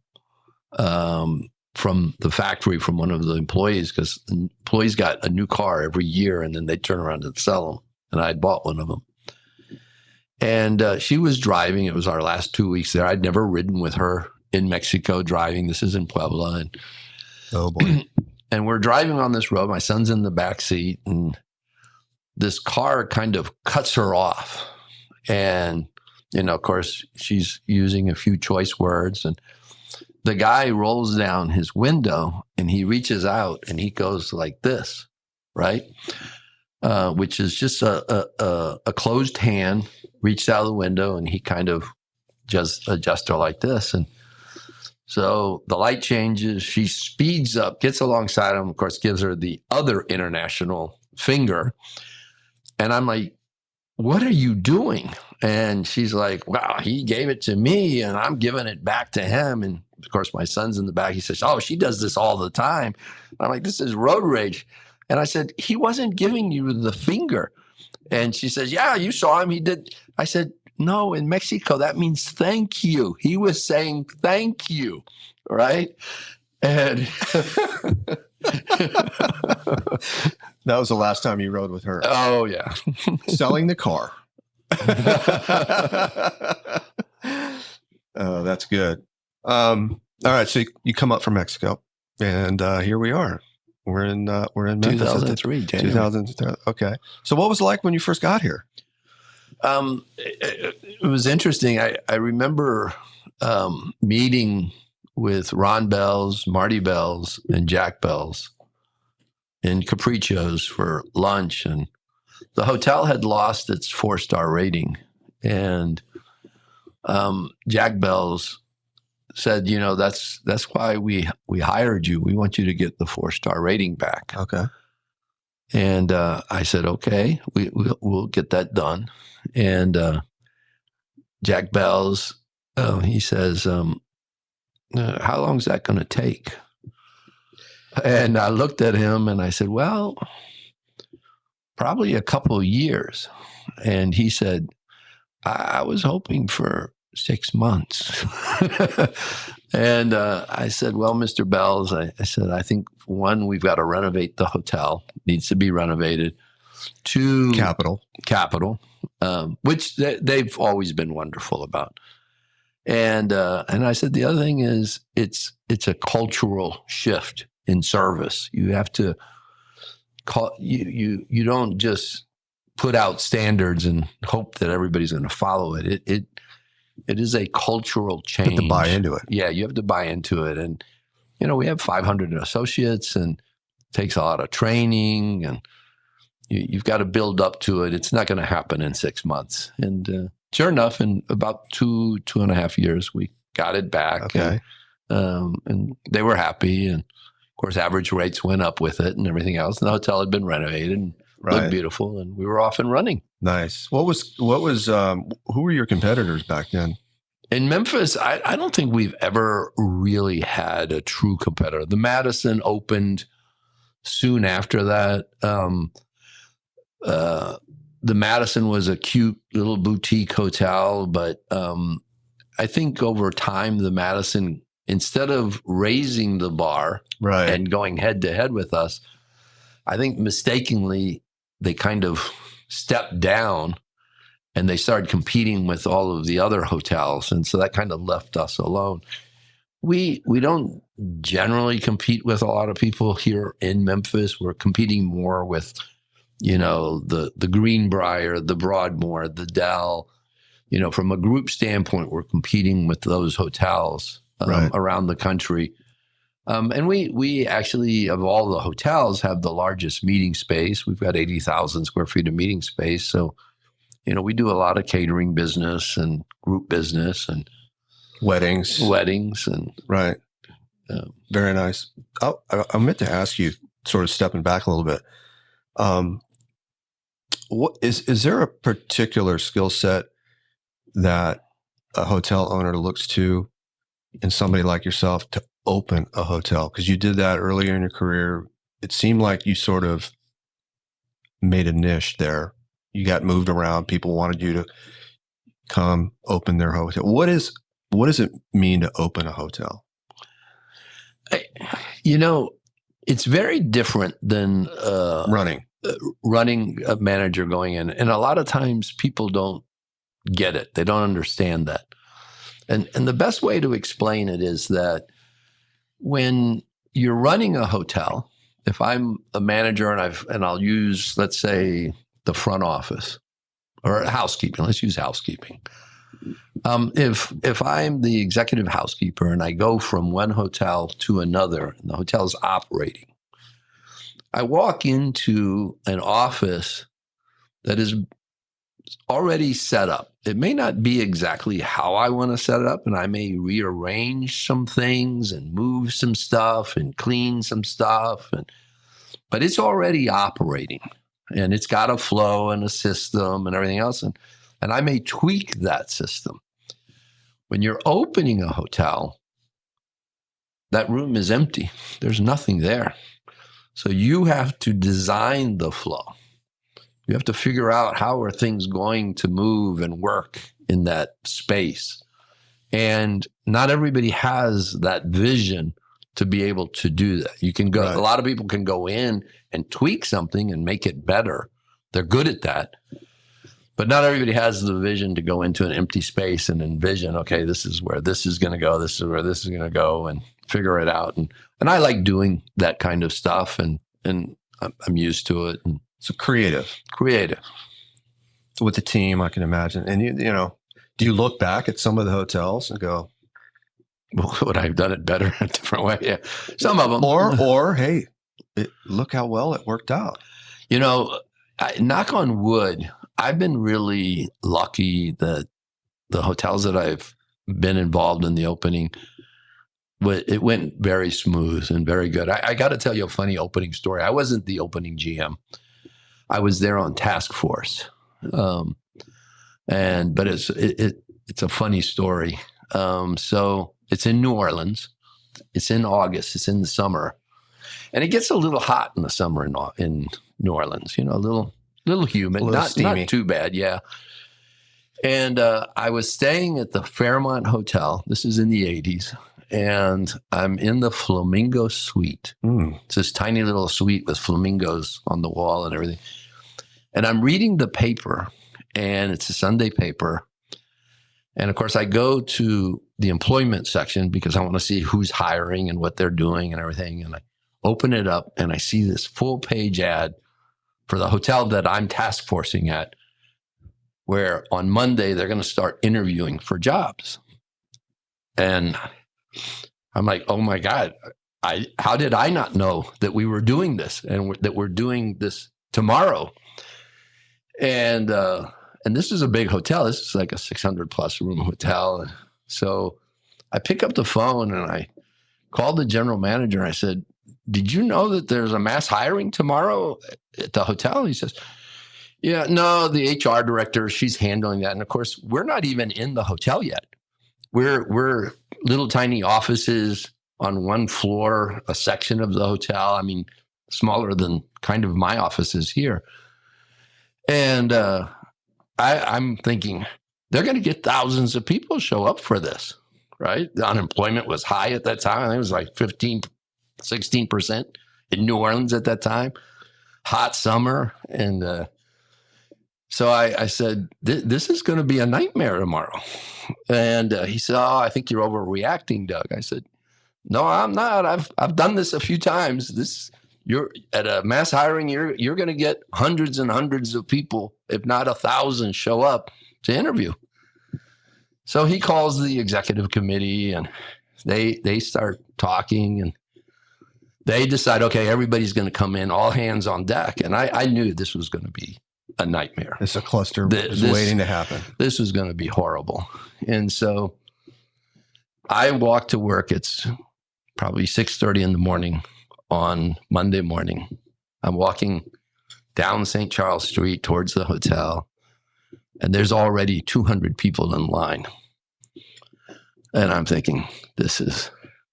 from the factory from one of the employees, because employees got a new car every year, and then they turn around and sell them. And I'd bought one of them. And she was driving. It was our last 2 weeks there. I'd never ridden with her in Mexico driving. This is in Puebla. And, oh, boy. And we're driving on this road. My son's in the back seat, and this car kind of cuts her off. And, of course, she's using a few choice words. And the guy rolls down his window, and he reaches out, and he goes like this, right? Which is just a closed hand, reached out of the window, and he kind of just adjusts her like this. And so the light changes. She speeds up, gets alongside him, of course, gives her the other international finger. And I'm like, what are you doing? And she's like, wow, he gave it to me, and I'm giving it back to him. And of course, my son's in the back. He says, oh, she does this all the time. I'm like, this is road rage. And I said, he wasn't giving you the finger. And she says, yeah, you saw him. He did. I said, no, in Mexico, that means thank you. He was saying thank you, right? And That was the last time you rode with her. Oh, yeah. Selling the car. Oh, that's good. All right. So you come up from Mexico, and here we are. We're in Memphis. 2003, January. 2000. Okay. So what was it like when you first got here? It was interesting. I remember meeting with Ron Bells, Marty Bells, and Jack Bells in Capriccio's for lunch, and the hotel had lost its 4-star rating, and Jack Bells said, that's why we hired you. We want you to get the 4-star rating back. Okay. And I said, okay, we'll get that done. And Jack Bells, he says, how long is that going to take? And I looked at him and I said, well, probably a couple of years. And he said, I was hoping for 6 months. And I said, well, Mr. Bells, I said, I think one, we've got to renovate the hotel. Needs to be renovated. 2, capital, which they've always been wonderful about. And I said, the other thing is it's a cultural shift in service. You have to you don't just put out standards and hope that everybody's going to follow it. It is a cultural change. You have to buy into it. Yeah, you have to buy into it. And, we have 500 associates, and it takes a lot of training, and you've got to build up to it. It's not going to happen in 6 months. And sure enough, in about 2.5 years, we got it back. Okay. And they were happy. And, of course, average rates went up with it and everything else. And the hotel had been renovated and looked beautiful, and we were off and running. Nice. What was who were your competitors back then? In Memphis, I don't think we've ever really had a true competitor. The Madison opened soon after that. The Madison was a cute little boutique hotel, but I think over time, the Madison, instead of raising the bar and going head to head with us, I think mistakenly they kind of stepped down and they started competing with all of the other hotels. And so that kind of left us alone. We don't generally compete with a lot of people here in Memphis. We're competing more with, the Greenbrier, the Broadmoor, the Dell. From a group standpoint, we're competing with those hotels around the country. And we actually, of all the hotels, have the largest meeting space. We've got 80,000 square feet of meeting space. So, we do a lot of catering business and group business and weddings and right. Very nice. I meant to ask you, sort of stepping back a little bit. What is there a particular skill set that a hotel owner looks to in somebody like yourself to open a hotel? Because you did that earlier in your career. It seemed like you sort of made a niche there. You got moved around. People wanted you to come open their hotel. What does it mean to open a hotel? It's very different than running a manager going in. And a lot of times people don't get it. They don't understand that. And the best way to explain it is that when you're running a hotel, if I'm a manager and I'll use, let's say, the front office or housekeeping, let's use housekeeping. If I'm the executive housekeeper and I go from one hotel to another and the hotel's operating, I walk into an office that is already set up. It may not be exactly how I want to set it up, and I may rearrange some things and move some stuff and clean some stuff, but it's already operating and it's got a flow and a system and everything else. And I may tweak that system. When you're opening a hotel, that room is empty. There's nothing there. So you have to design the flow. You have to figure out how are things going to move and work in that space. And not everybody has that vision to be able to do that. You can go, Right. a lot of people can go in and tweak something and make it better. They're good at that. But not everybody has the vision to go into an empty space and envision, okay, this is where this is going to go. This is where this is going to go, and figure it out. And I like doing that kind of stuff, and I'm used to it. And So creative with the team, I can imagine. And you know, do you look back at some of the hotels and go, would I have done it better in a different way? Yeah, some of them. or hey, look how well it worked out. You know, knock on wood, I've been really lucky that the hotels that I've been involved in the opening, it went very smooth and very good. I got to tell you a funny opening story. I wasn't the opening GM. I was there on task force, but it's a funny story. So it's in New Orleans. It's in August. It's in the summer, and it gets a little hot in the summer in New Orleans. You know, a little humid, not too bad. Yeah. And I was staying at the Fairmont Hotel. This is in the 80s. And I'm in the Flamingo Suite. It's this tiny little suite with flamingos on the wall and everything. And I'm reading the paper, and it's a Sunday paper. And of course, I go to the employment section because I want to see who's hiring and what they're doing and everything. And I open it up, and I see this full page ad for the hotel that I'm task forcing at, where on Monday they're going to start interviewing for jobs. And I'm like, oh my God, how did I not know that we were doing this and that we're doing this tomorrow? And this is a big hotel. This is like a 600 plus room hotel. So I pick up the phone and I called the general manager. And I said, did you know that there's a mass hiring tomorrow at the hotel? He says, yeah, no, the HR director, she's handling that. And of course, we're not even in the hotel yet. We're little tiny offices on one floor, a section of the hotel. I mean, smaller than kind of my offices here. And I'm thinking they're going to get thousands of people show up for this, right? The unemployment was high at that time. I think it was like 15, 16% in New Orleans at that time. Hot summer. And so I said, this is going to be a nightmare tomorrow. And he said, oh, I think you're overreacting, Doug. I said, no, I'm not. I've done this a few times. You're at a mass hiring, you're going to get hundreds and hundreds of people, if not 1,000, show up to interview. So he calls the executive committee, and they start talking, and they decide, okay, everybody's going to come in, all hands on deck. And I knew this was going to be a nightmare. It's a cluster waiting to happen. This was going to be horrible. And so I walk to work. It's probably 6:30 in the morning on Monday morning. I'm walking down St. Charles Street towards the hotel, and there's already 200 people in line. And I'm thinking, it's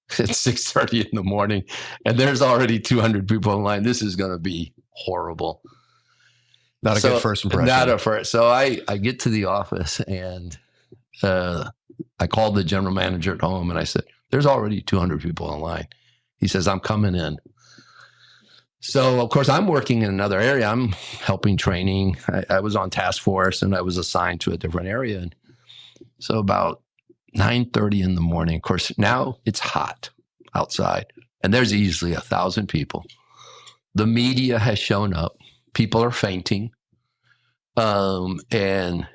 6:30 in the morning, and there's already 200 people in line. This is going to be horrible. Not a good first impression. So I get to the office, and I called the general manager at home, and I said, there's already 200 people in line. He says, I'm coming in. So, of course, I'm working in another area. I'm helping training. I was on task force, and I was assigned to a different area. And so about 9:30 in the morning, of course, now it's hot outside, and there's easily 1,000 people. The media has shown up. People are fainting. And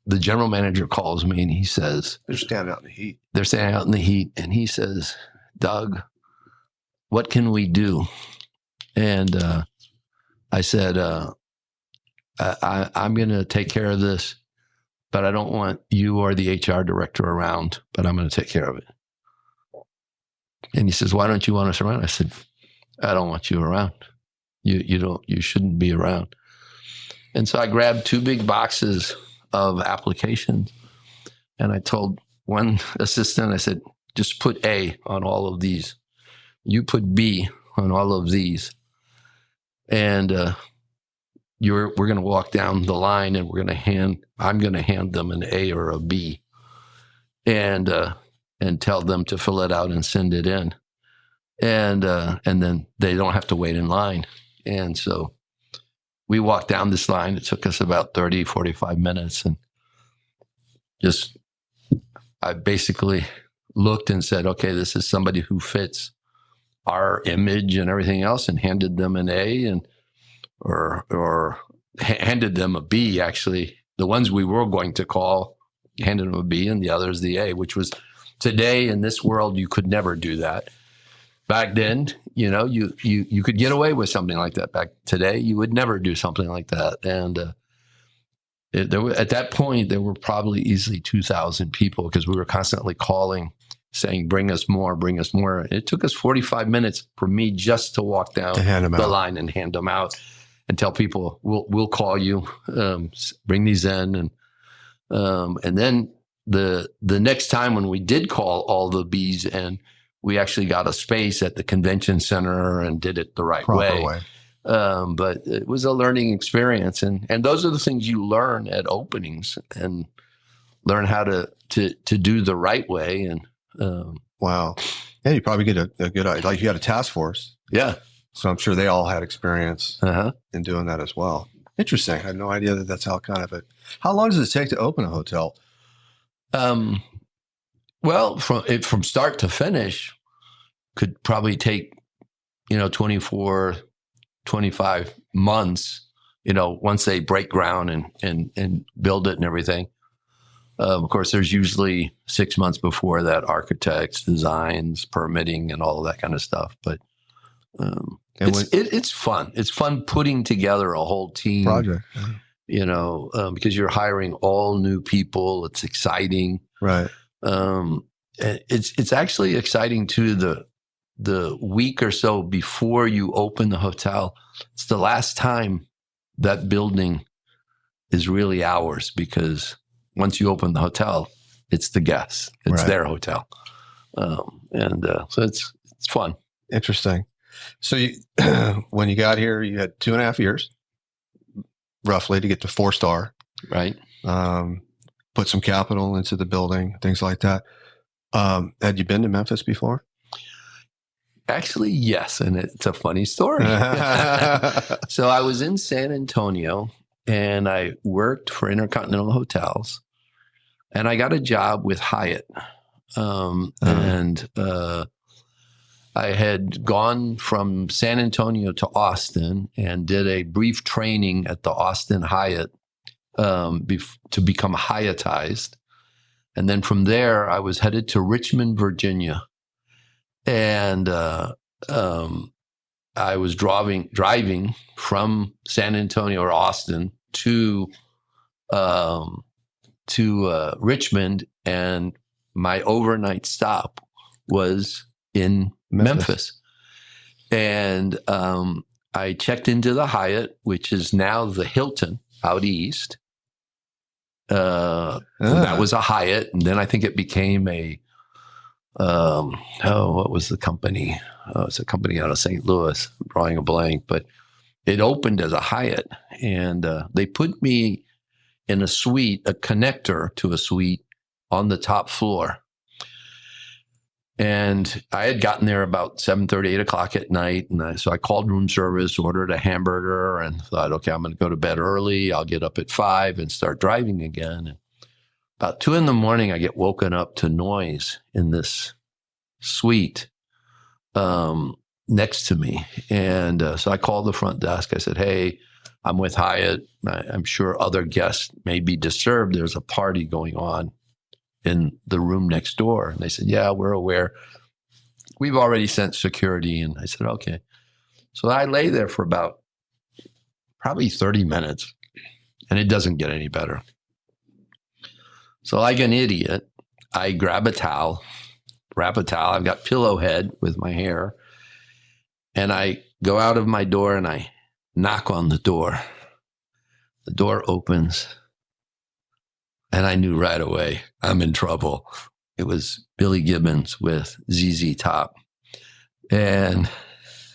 the general manager calls me, and he says, They're standing out in the heat. They're standing out in the heat. And he says, Doug, what can we do? And I said, I'm going to take care of this, but I don't want you or the HR director around, but I'm going to take care of it. And he says, why don't you want us around? I said, I don't want you around. You shouldn't be around. And so I grabbed 2 big boxes of applications, and I told one assistant, I said, just put A on all of these. You put B on all of these. And we're going to walk down the line, and I'm going to hand them an A or a B, and tell them to fill it out and send it in. and then they don't have to wait in line. And so we walked down this line. It took us about 30, 45 minutes. And I basically looked and said, okay, this is somebody who fits our image and everything else, and handed them an A or handed them a B, actually. The ones we were going to call handed them a B and the others the A, which was, today in this world, you could never do that. Back then, you could get away with something like that. Back today, you would never do something like that. And at that point, there were probably easily 2,000 people, because we were constantly calling, saying, bring us more, bring us more. It took us 45 minutes for me just to walk down the line and hand them out and tell people, we'll call you, bring these in. And then the next time when we did call all the Bs in, we actually got a space at the convention center and did it the right way. But it was a learning experience. And those are the things you learn at openings, and learn how to do the right way. And wow. Yeah, you probably get a good idea. Like, you had a task force. Yeah. So I'm sure they all had experience in doing that as well. Interesting. I had no idea that that's how kind of it. How long does it take to open a hotel? Well, from start to finish could probably take, 24, 25 months, once they break ground and build it and everything. Of course, there's usually 6 months before that, architects, designs, permitting, and all of that kind of stuff. But it's fun. It's fun putting together a whole team project, because you're hiring all new people. It's exciting, right? It's actually exciting too. The week or so before you open the hotel, it's the last time that building is really ours, because once you open the hotel, it's the guests. It's their hotel. So it's fun. Interesting. So when you got here, you had 2.5 years, roughly, to get to 4-star. Right. Put some capital into the building, things like that. Had you been to Memphis before? Actually, yes. And it's a funny story. So I was in San Antonio, and I worked for Intercontinental Hotels, and I got a job with Hyatt. And I had gone from San Antonio to Austin and did a brief training at the Austin Hyatt to become Hyattized. And then from there, I was headed to Richmond, Virginia. And I was driving from San Antonio or Austin to Richmond, and my overnight stop was in Memphis. And I checked into the Hyatt, which is now the Hilton out east. That was a Hyatt, and then I think it became a what was the company? It's a company out of St. Louis. I'm drawing a blank, but it opened as a Hyatt, and they put me in a suite, a connector to a suite on the top floor. And I had gotten there about 7:30, 8 o'clock at night. And so I called room service, ordered a hamburger, and thought, okay, I'm going to go to bed early. I'll get up at 5 and start driving again. And about 2 a.m, I get woken up to noise in this suite next to me. And so I called the front desk. I said, hey, I'm with Hyatt. I'm sure other guests may be disturbed. There's a party going on in the room next door. And they said, yeah, we're aware. We've already sent security. And I said, okay. So I lay there for about probably 30 minutes, and it doesn't get any better. So like an idiot, I grab a towel, wrap a towel. I've got pillow head with my hair, and I go out of my door and I knock on the door. The door opens, and I knew right away I'm in trouble. It was Billy Gibbons with ZZ Top. And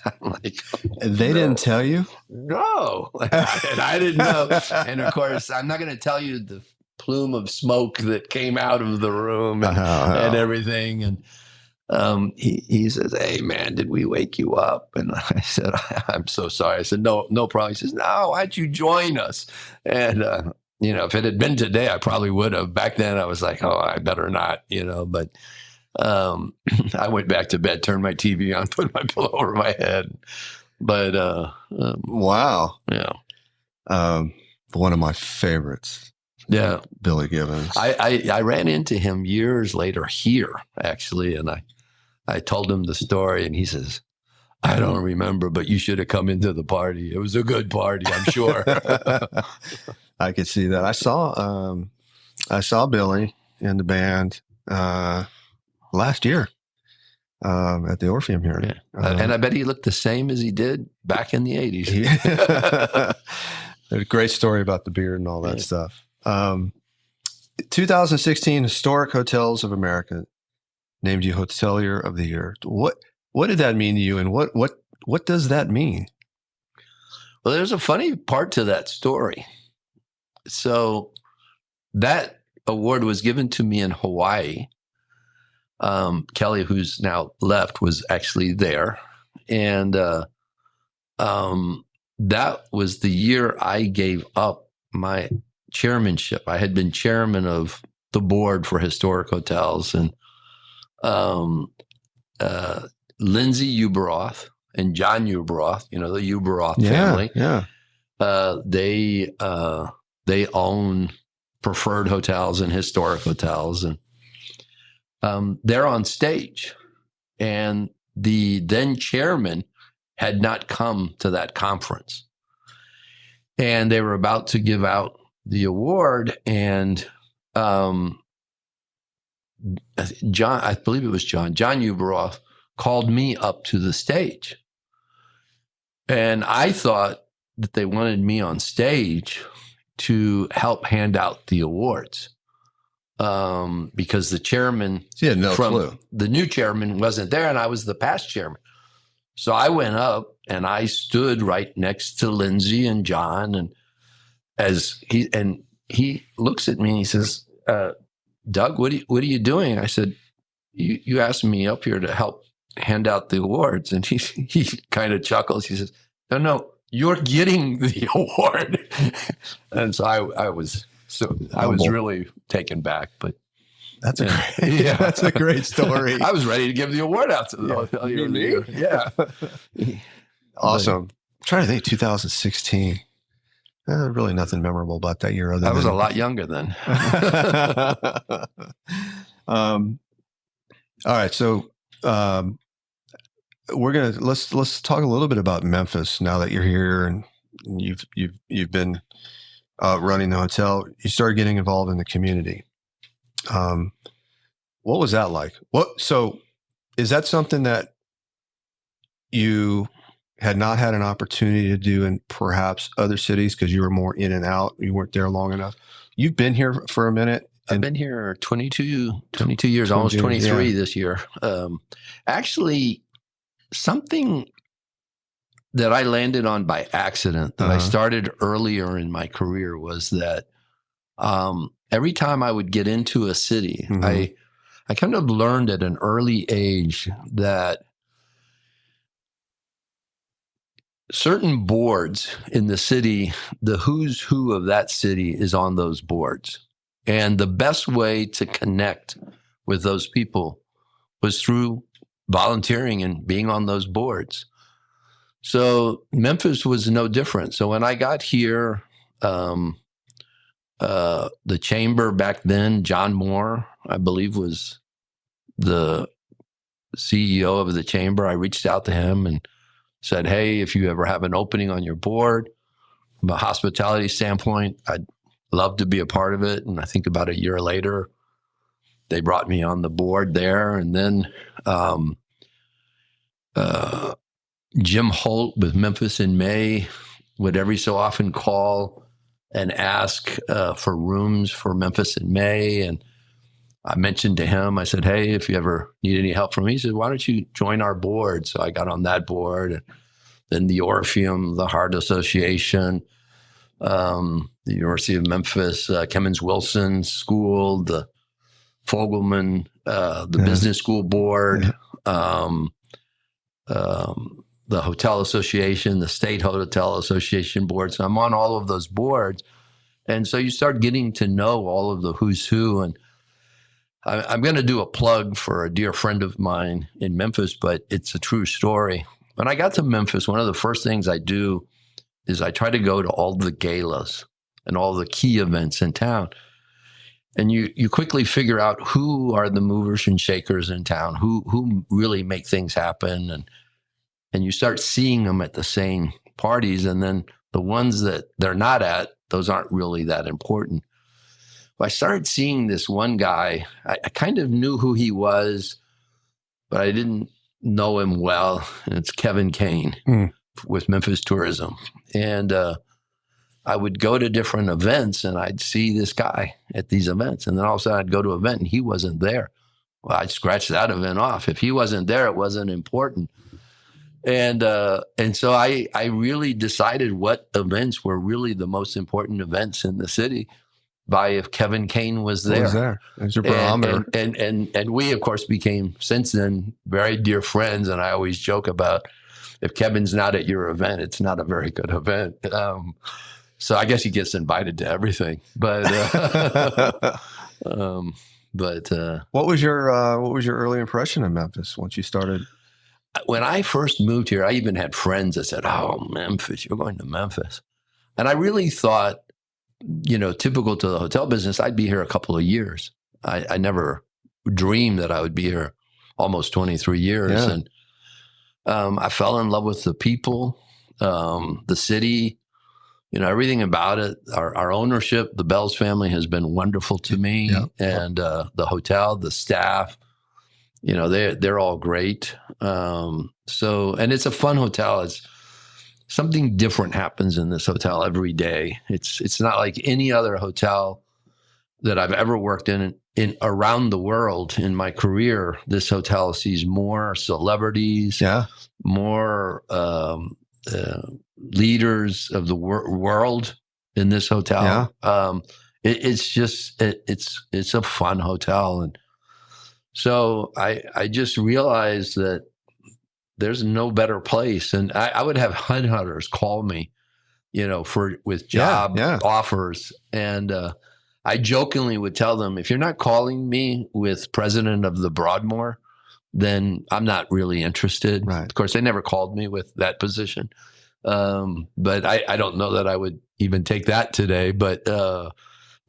I'm like, they didn't tell you? No. And I didn't know. And of course, I'm not going to tell you the plume of smoke that came out of the room and everything. And he says, "Hey man, did we wake you up?" And I said, "I'm so sorry." I said, "No, no problem." He says, "No, why'd you join us?" And if it had been today, I probably would have. Back then, I was like, "Oh, I better not," But I went back to bed, turned my TV on, put my pillow over my head. But Wow. yeah, One of my favorites. yeah, Billy Gibbons. I ran into him years later here actually, and I told him the story, and he says, "I don't remember, but you should have come into the party. It was a good party, I'm sure." I could see that. I saw Billy in the band last year at the Orpheum here. Yeah. And I bet he looked the same as he did back in the 80s. There's a great story about the beard and all that stuff. 2016 Historic Hotels of America named you Hotelier of the Year. What did that mean to you, and what does that mean? Well, there's a funny part to that story. So that award was given to me in Hawaii. Kelly, who's now left, was actually there. And that was the year I gave up my chairmanship. I had been chairman of the board for historic hotels, and Lindsay Uberoth and John Uberoth, the Uberoth family. Yeah. They own preferred hotels and historic hotels, and they're on stage, and the then chairman had not come to that conference, and they were about to give out the award, and John, I believe it was John Uberoth, called me up to the stage, and I thought that they wanted me on stage to help hand out the awards. Because the chairman clue. The new chairman wasn't there, and I was the past chairman. So I went up and I stood right next to Lindsay and John, and he looks at me and he says, "Doug, what are you doing?" I said, "You asked me up here to help hand out the awards," and he kind of chuckles. He says, "No, you're getting the award." And so I was really taken back, but that's a great story. I was ready to give the award out to the Hotelier of the Year. Yeah. Awesome. I'm trying to think, 2016. Really nothing memorable about that year. I was a lot younger then. All right. So let's talk a little bit about Memphis now that you're here and you've been running the hotel. You started getting involved in the community. What was that like? So is that something that you had not had an opportunity to do in perhaps other cities because you were more in and out? You weren't there long enough. You've been here for a minute. I've been here 22 years, almost 23 this year. Actually, something that I landed on by accident that I started earlier in my career was that every time I would get into a city, I kind of learned at an early age that certain boards in the city, the who's who of that city is on those boards. And the best way to connect with those people was through volunteering and being on those boards. So Memphis was no different. So when I got here, the chamber back then, John Moore, I believe, was the CEO of the chamber. I reached out to him and said, "Hey, if you ever have an opening on your board, from a hospitality standpoint, I'd love to be a part of it." And I think about a year later, they brought me on the board there. And then Jim Holt with Memphis in May would every so often call and ask for rooms for Memphis in May. And I mentioned to him, I said, "Hey, if you ever need any help from me," he said, "Why don't you join our board?" So I got on that board. And then the Orpheum, the Heart Association, the University of Memphis, Kemmons Wilson School, the Fogelman, the Yeah. business school board, the hotel association, the state hotel association board. So I'm on all of those boards. And so you start getting to know all of the who's who. And I'm going to do a plug for a dear friend of mine in Memphis, but it's a true story. When I got to Memphis, one of the first things I do is I try to go to all the galas and all the key events in town. And you quickly figure out who are the movers and shakers in town, who really make things happen. And you start seeing them at the same parties. And then the ones that they're not at, those aren't really that important. Well, I started seeing this one guy. I kind of knew who he was, but I didn't know him well. And it's Kevin Kane with Memphis Tourism. And I would go to different events and I'd see this guy at these events. And then all of a sudden I'd go to an event and he wasn't there. Well, I'd scratch that event off. If he wasn't there, it wasn't important. And so I really decided what events were really the most important events in the city by if Kevin Kane was there. Was there? There's your barometer. And we, of course, became, since then, very dear friends. And I always joke about if Kevin's not at your event, it's not a very good event. So I guess he gets invited to everything. But what was your early impression of Memphis once you started? When I first moved here, I even had friends that said, "Oh, Memphis, you're going to Memphis." And I really thought, typical to the hotel business, I'd be here a couple of years. I never dreamed that I would be here almost 23 years. Yeah. And I fell in love with the people, the city, everything about it. Our ownership, the Bells family, has been wonderful to me. Yeah. And the hotel, the staff, they're all great. And it's a fun hotel. It's something different happens in this hotel every day. It's not like any other hotel that I've ever worked in around the world in my career. This hotel sees more celebrities, more leaders of the world in this hotel. It's a fun hotel. And so I just realized that there's no better place. And I would have headhunters call me, with job offers. And I jokingly would tell them, if you're not calling me with president of the Broadmoor, then I'm not really interested. Right. Of course, they never called me with that position. But I don't know that I would even take that today. But the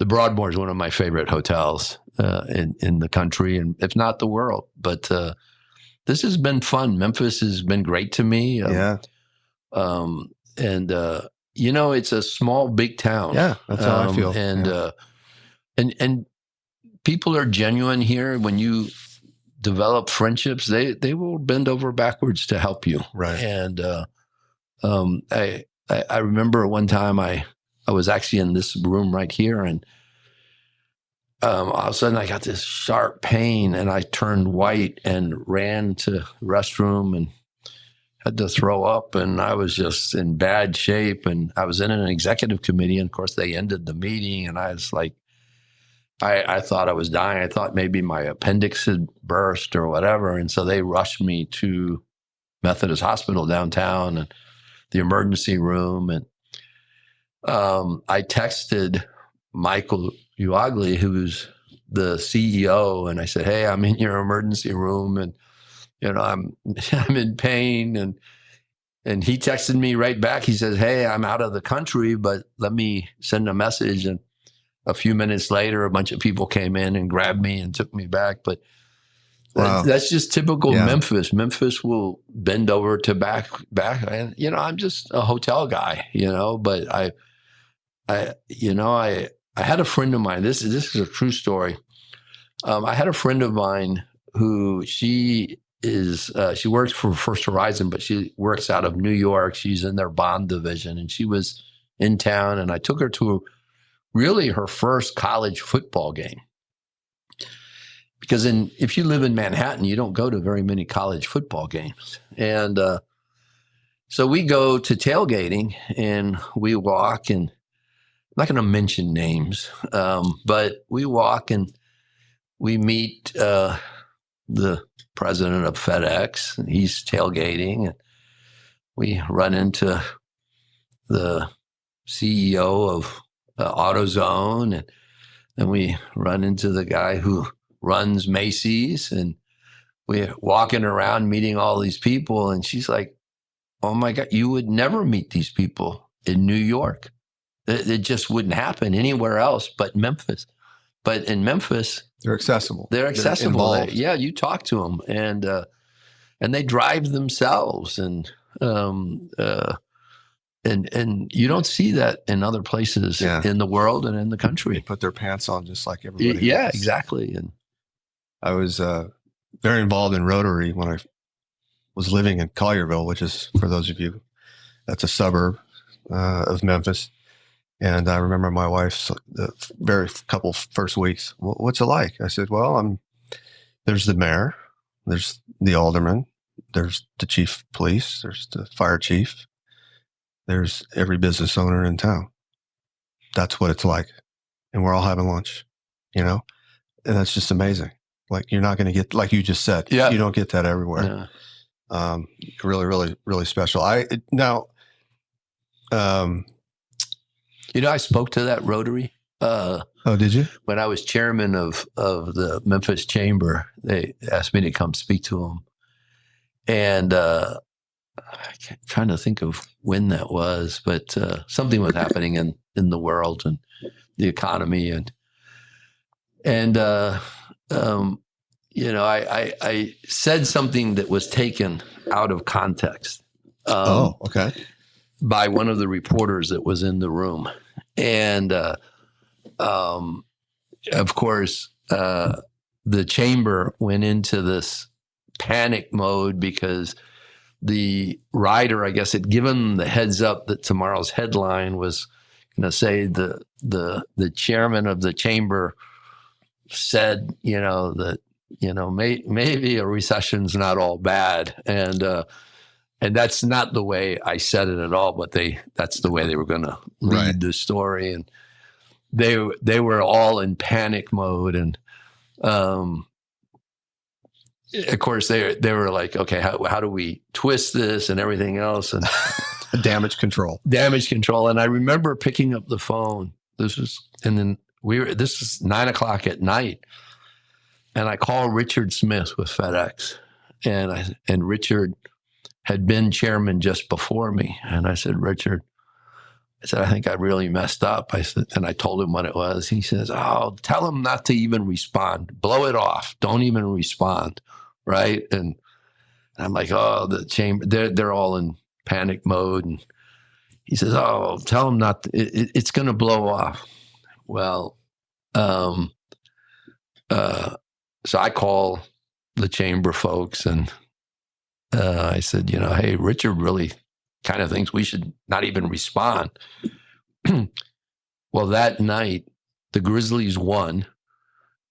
Broadmoor is one of my favorite hotels in the country, and if not the world. But this has been fun. Memphis has been great to me. It's a small, big town. Yeah, that's how I feel. And people are genuine here. When you develop friendships, they will bend over backwards to help you. Right. And I remember one time I was actually in this room right here, and all of a sudden I got this sharp pain, and I turned white and ran to the restroom and had to throw up, and I was just in bad shape. And I was in an executive committee, and of course they ended the meeting, and I was like, I thought I was dying. I thought maybe my appendix had burst or whatever. And so they rushed me to Methodist Hospital downtown and the emergency room. And I texted Michael Uagli, who's the CEO, and I said, "Hey, I'm in your emergency room, and I'm in pain." And he texted me right back. He says, "Hey, I'm out of the country, but let me send a message." And a few minutes later, a bunch of people came in and grabbed me and took me back. But wow. That's just typical Memphis. Memphis will bend over to back. And I'm just a hotel guy, But I had a friend of mine. This is a true story. I had a friend of mine who she works for First Horizon, but she works out of New York. She's in their bond division, and she was in town, and I took her to really her first college football game. Because if you live in Manhattan, you don't go to very many college football games. And so we go to tailgating, and we walk, and I'm not going to mention names, but we walk, and we meet the president of FedEx, and he's tailgating, and we run into the CEO of AutoZone, and then we run into the guy who runs Macy's, and we're walking around meeting all these people, and she's like, "Oh my God, you would never meet these people in New York. It just wouldn't happen anywhere else but Memphis. But in Memphis, They're accessible. they're accessible. involved. Yeah, you talk to them, and they drive themselves, and you don't see that in other places in the world and in the They country. put their pants on just like everybody Yeah, else. exactly. And I was very involved in Rotary when I was living in Collierville, which is, for those of you, that's a suburb of Memphis. And I remember my wife's the very couple first weeks. What's it like? I said, well, there's the mayor, there's the alderman, there's the chief of police, there's the fire chief, there's every business owner in town. That's what it's like. And we're all having lunch, and that's just amazing. Like, you're not going to get, like you just said, you don't get that everywhere. yeah. Really, really, really special. I spoke to that Rotary. Oh, did you? When I was chairman of the Memphis Chamber, they asked me to come speak to them. And I'm trying to think of when that was, but something was happening in the world and the economy. I said something that was taken out of context. Okay. By one of the reporters that was in the room. And of course, the chamber went into this panic mode because the writer, I guess, had given the heads up that tomorrow's headline was going to say the chairman of the chamber said, that, maybe a recession's not all bad. And that's not the way I said it at all, but that's the way they were going to read the story. And they were all in panic mode. And of course, they were like, okay, how do we twist this and everything else? And Damage control. And I remember picking up the phone. This is 9:00 at night. And I called Richard Smith with FedEx. And Richard had been chairman just before me. And I said, Richard, I think I really messed up. I said, and I told him what it was. He says, oh, tell him not to even respond. Blow it off. Don't even respond. Right. And I'm like, oh, the chamber, they're all in panic mode. And he says, oh, tell him not to, it's going to blow off. Well, so I call the chamber folks and I said, hey, Richard really kind of thinks we should not even respond. Well, that night, the Grizzlies went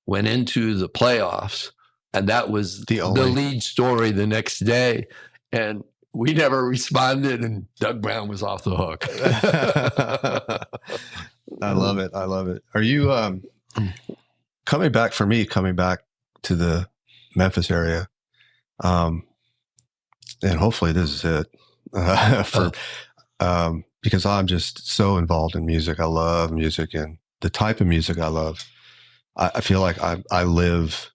into the playoffs, and that was the lead story the next day. And we never responded, and Doug Browne was off the hook. I love it. Are you coming back to the Memphis area? And hopefully this is it because I'm just so involved in music. I love music, and the type of music I love. I feel like I live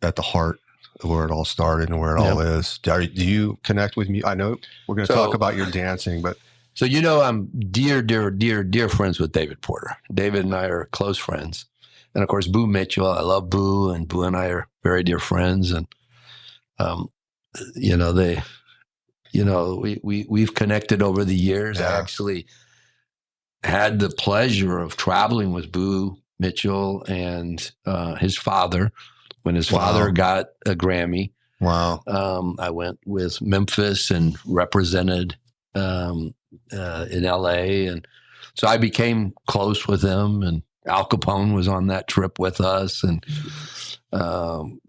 at the heart of where it all started and where it all is. Do you connect with me? I know we're going to talk about your dancing, but so I'm dear friends with David Porter. David and I are close friends, and of course Boo Mitchell. I love Boo, and Boo and I are very dear friends, and we've connected over the years. I actually had the pleasure of traveling with Boo Mitchell and his father when his father got a Grammy. Wow. I went with Memphis and represented in LA. And so I became close with him, and Al Capone was on that trip with us, and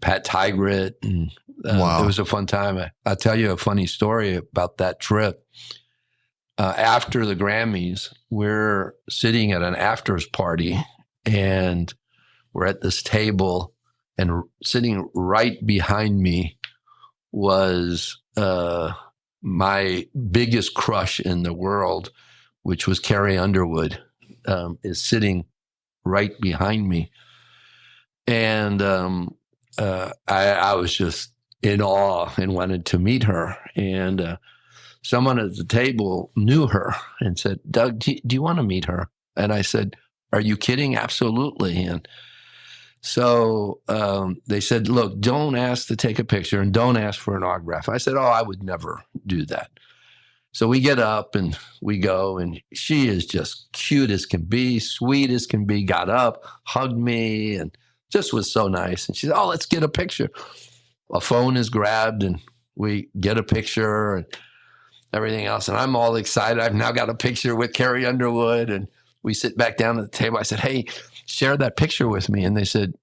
Pat Tygart, and it was a fun time. I'll tell you a funny story about that trip. After the Grammys, we're sitting at an afters party, and we're at this table And sitting right behind me was my biggest crush in the world, which was Carrie Underwood, is sitting right behind me. And I was just in awe and wanted to meet her. And someone at the table knew her and said, Doug, do you want to meet her? And I said, are you kidding? Absolutely. And so they said, look, don't ask to take a picture and don't ask for an autograph. I said, oh, I would never do that. So we get up and we go, and she is just cute as can be, sweet as can be, got up, hugged me, and just was so nice. And she said, oh, let's get a picture. A phone is grabbed and we get a picture and everything else. And I'm all excited. I've now got a picture with Carrie Underwood, and we sit back down at the table. I said, hey, share that picture with me. And they said,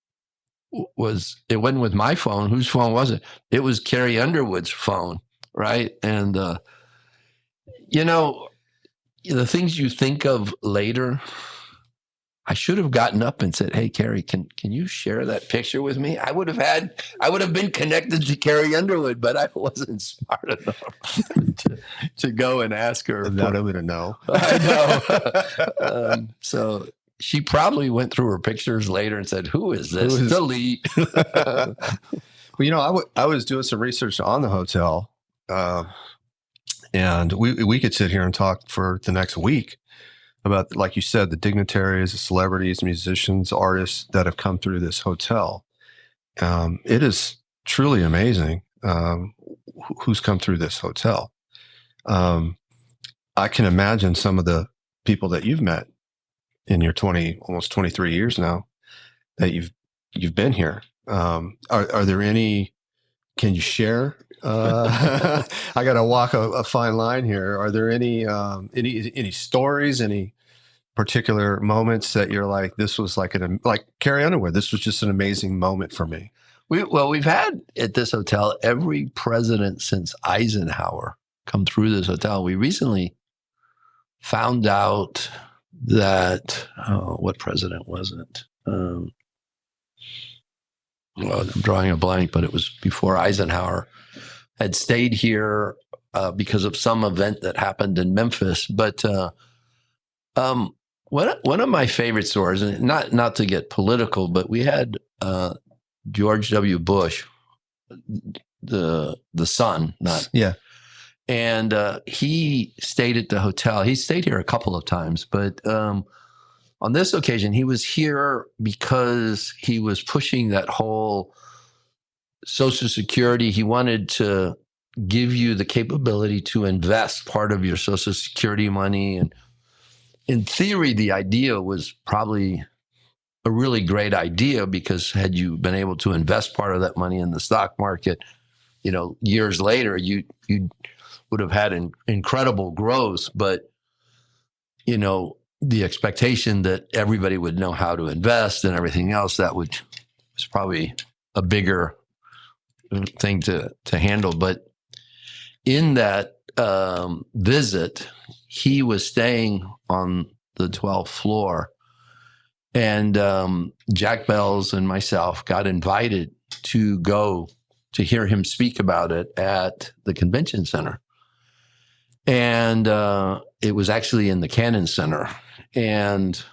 it wasn't with my phone. Whose phone was it? It was Carrie Underwood's phone, right? And, the things you think of later, I should have gotten up and said, hey, Carrie, can you share that picture with me? I would have been connected to Carrie Underwood, but I wasn't smart enough to go and ask her. That I wouldn't know. I know. So she probably went through her pictures later and said, who is this? Delete. Well, I was doing some research on the hotel, and we could sit here and talk for the next week about, like you said, the dignitaries, the celebrities, musicians, artists that have come through this hotel. It is truly amazing who's come through this hotel. I can imagine some of the people that you've met in your almost 23 years now that you've been here. Are there any? Can you share? I got to walk a fine line here. Are there any stories, any particular moments that you're like, this was like Carrie Underwood, this was just an amazing moment for me? We've had at this hotel every president since Eisenhower come through this hotel. We recently found out that, what president was it? I'm drawing a blank, but it was before Eisenhower had stayed here because of some event that happened in Memphis. But one of my favorite stories, and not to get political, but we had George W. Bush, the son, and he stayed at the hotel. He stayed here a couple of times, but on this occasion, he was here because he was pushing that whole Social Security. He wanted to give you the capability to invest part of your Social Security money. And in theory, the idea was probably a really great idea, because had you been able to invest part of that money in the stock market, years later, you would have had incredible growth. But, the expectation that everybody would know how to invest and everything else, was probably a bigger thing to handle. But in that visit, he was staying on the 12th floor, and Jack Bells and myself got invited to go to hear him speak about it at the convention center. And it was actually in the Cannon Center. And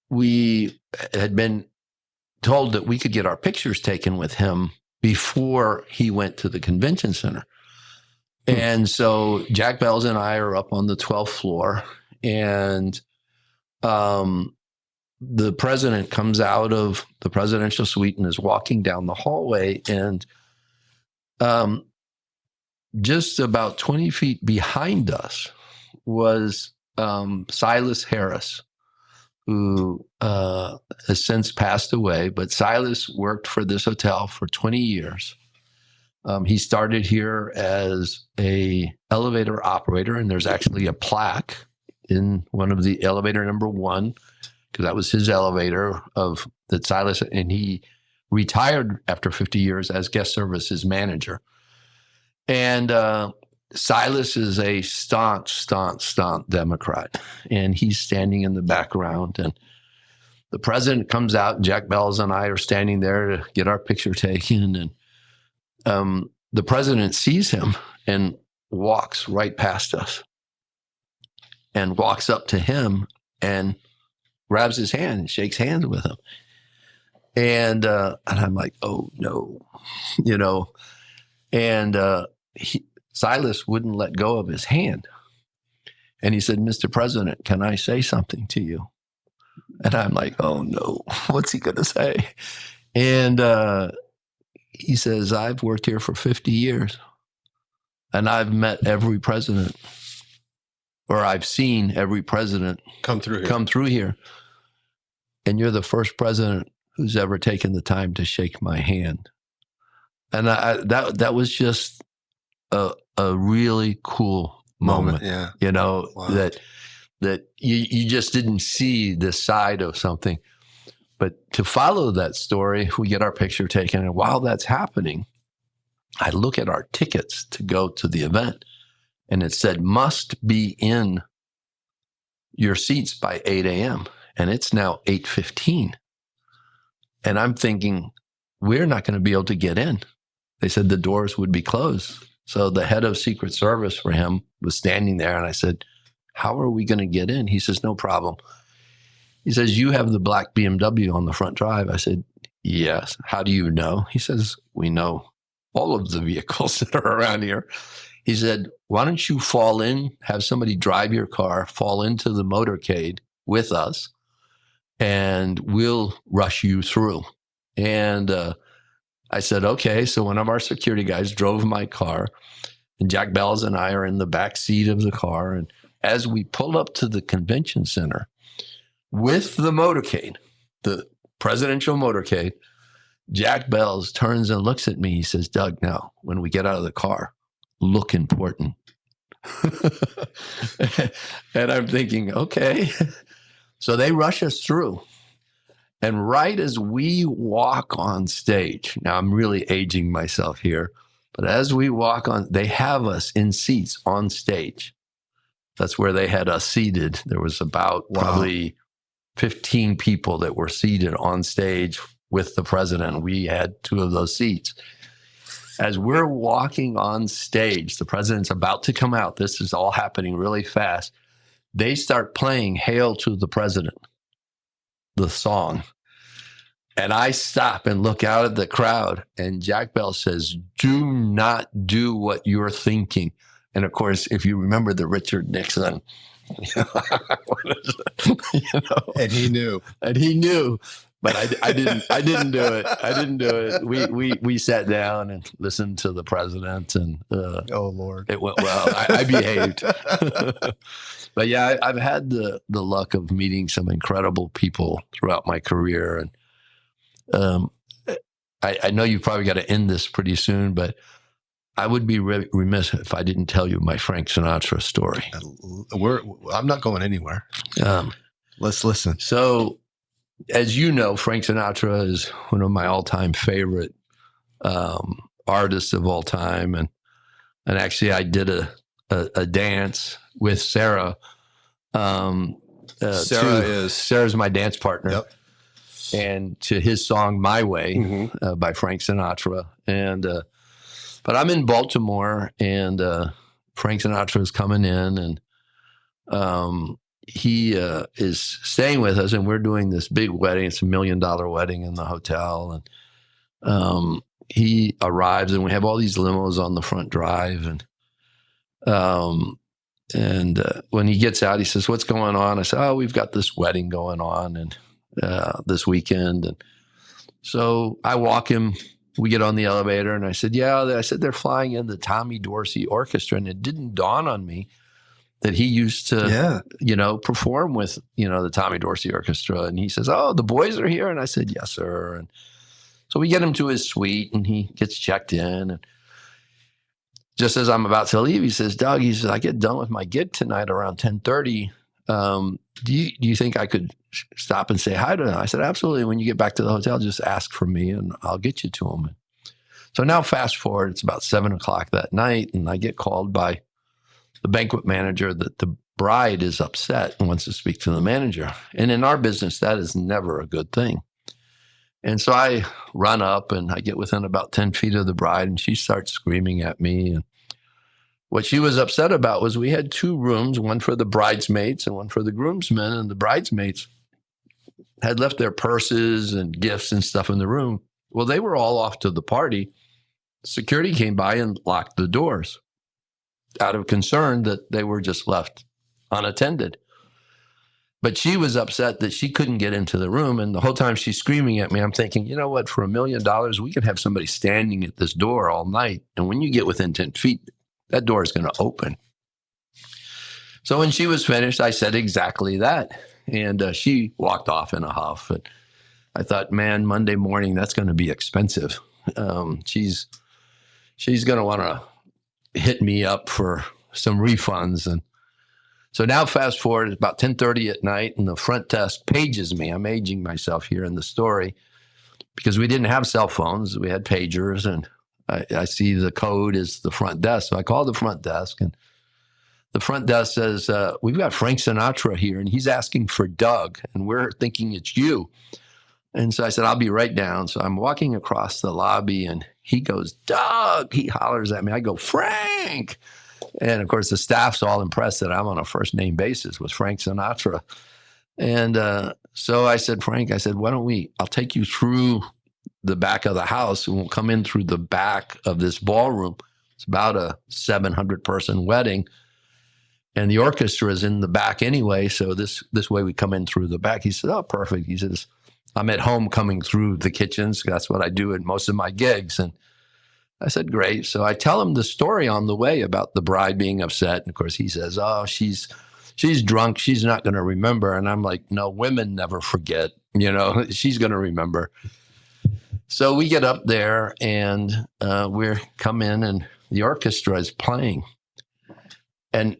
we had been told that we could get our pictures taken with him before he went to the convention center. And so Jack Bells and I are up on the 12th floor, and the president comes out of the presidential suite and is walking down the hallway, and just about 20 feet behind us was Silas Harris, who has since passed away. But Silas worked for this hotel for 20 years. He started here as a elevator operator, and there's actually a plaque in one of the elevator number 1, because that was his elevator that Silas, and he retired after 50 years as guest services manager. And Silas is a staunch Democrat, and he's standing in the background. And the president comes out, and Jack Bells and I are standing there to get our picture taken. And the president sees him and walks right past us and walks up to him and grabs his hand and shakes hands with him. And I'm like, oh no, and Silas wouldn't let go of his hand. And he said, Mr. President, can I say something to you? And I'm like, oh no, what's he going to say? And he says, I've worked here for 50 years and I've met every president, or I've seen every president Come through here. And you're the first president who's ever taken the time to shake my hand. And that was just a really cool moment. Yeah. Wow. that you just didn't see this side of something. But to follow that story, we get our picture taken. And while that's happening, I look at our tickets to go to the event, and it said, must be in your seats by 8 a.m. And it's now 8:15. And I'm thinking, we're not going to be able to get in. They said the doors would be closed. So the head of Secret Service for him was standing there. And I said, how are we going to get in? He says, no problem. He says, you have the black BMW on the front drive. I said, yes. How do you know? He says, we know all of the vehicles that are around here. He said, why don't you fall in, have somebody drive your car, fall into the motorcade with us, and we'll rush you through. And I said, okay. So one of our security guys drove my car, and Jack Bells and I are in the back seat of the car. And as we pull up to the convention center with the motorcade, the presidential motorcade, Jack Bells turns and looks at me. He says, Doug, now, when we get out of the car, look important. And I'm thinking, okay. So they rush us through. And right as we walk on stage, now I'm really aging myself here, but as we walk on, they have us in seats on stage. That's where they had us seated. There was about probably 15 people that were seated on stage with the president. We had 2 of those seats. As we're walking on stage, the president's about to come out. This is all happening really fast. They start playing Hail to the President, the song. And I stop and look out at the crowd, and Jack Bell says, do not do what you're thinking. And of course, if you remember the Richard Nixon, And he knew. But I didn't do it. We sat down and listened to the president, and Oh Lord, it went well. I behaved. But yeah, I've had the luck of meeting some incredible people throughout my career, and I know you've probably got to end this pretty soon, but I would be remiss if I didn't tell you my Frank Sinatra story. I'm not going anywhere. Let's listen. So, as you know, Frank Sinatra is one of my all-time favorite artists of all time, and actually, I did a dance with Sarah. Sarah's my dance partner. Yep. And to his song "My Way" by Frank Sinatra, and but I'm in Baltimore, and Frank Sinatra is coming in, and he is staying with us, and we're doing this big wedding. It's $1 million wedding in the hotel, and he arrives, and we have all these limos on the front drive, and when he gets out, he says, "What's going on?" I said, "Oh, we've got this wedding going on, and this weekend." And so I walk him. We get on the elevator, and I said, they're flying in the Tommy Dorsey Orchestra. And it didn't dawn on me that he used to, perform with, the Tommy Dorsey Orchestra. And he says, "Oh, the boys are here." And I said, "Yes, sir." And so we get him to his suite, and he gets checked in. And just as I'm about to leave, he says, "Doug," he says, "I get done with my gig tonight around 10:30. Do you think I could stop and say hi to him?" I said, "Absolutely. When you get back to the hotel, just ask for me and I'll get you to him." So now fast forward, it's about 7:00 that night, and I get called by the banquet manager that the bride is upset and wants to speak to the manager. And in our business, that is never a good thing. And so I run up and I get within about 10 feet of the bride, and she starts screaming at me. And what she was upset about was we had 2 rooms, one for the bridesmaids and one for the groomsmen. And the bridesmaids had left their purses and gifts and stuff in the room. Well, they were all off to the party. Security came by and locked the doors out of concern that they were just left unattended. But she was upset that she couldn't get into the room. And the whole time she's screaming at me, I'm thinking, you know what, for $1 million, we could have somebody standing at this door all night. And when you get within 10 feet, that door is going to open. So when she was finished, I said exactly that. And she walked off in a huff. And I thought, man, Monday morning, that's going to be expensive. She's going to want to hit me up for some refunds. And so now fast forward, it's about 10:30 at night, and the front desk pages me. I'm aging myself here in the story because we didn't have cell phones. We had pagers, and I see the code is the front desk. So I call the front desk, and the front desk says, we've got Frank Sinatra here, and he's asking for Doug, and we're thinking it's you. And so I said, I'll be right down. So I'm walking across the lobby, and he goes, Doug. He hollers at me. I go, Frank. And, of course, the staff's all impressed that I'm on a first-name basis with Frank Sinatra. And so I said, Frank, why don't I'll take you through the back of the house, and we'll come in through the back of this ballroom. It's about a 700-person wedding. And the orchestra is in the back anyway, so this way we come in through the back. He said, oh, perfect. He says, I'm at home coming through the kitchens. That's what I do at most of my gigs. And I said, great. So I tell him the story on the way about the bride being upset. And of course, he says, oh, she's drunk. She's not going to remember. And I'm like, no, women never forget. She's going to remember. So we get up there, and we come in, and the orchestra is playing. And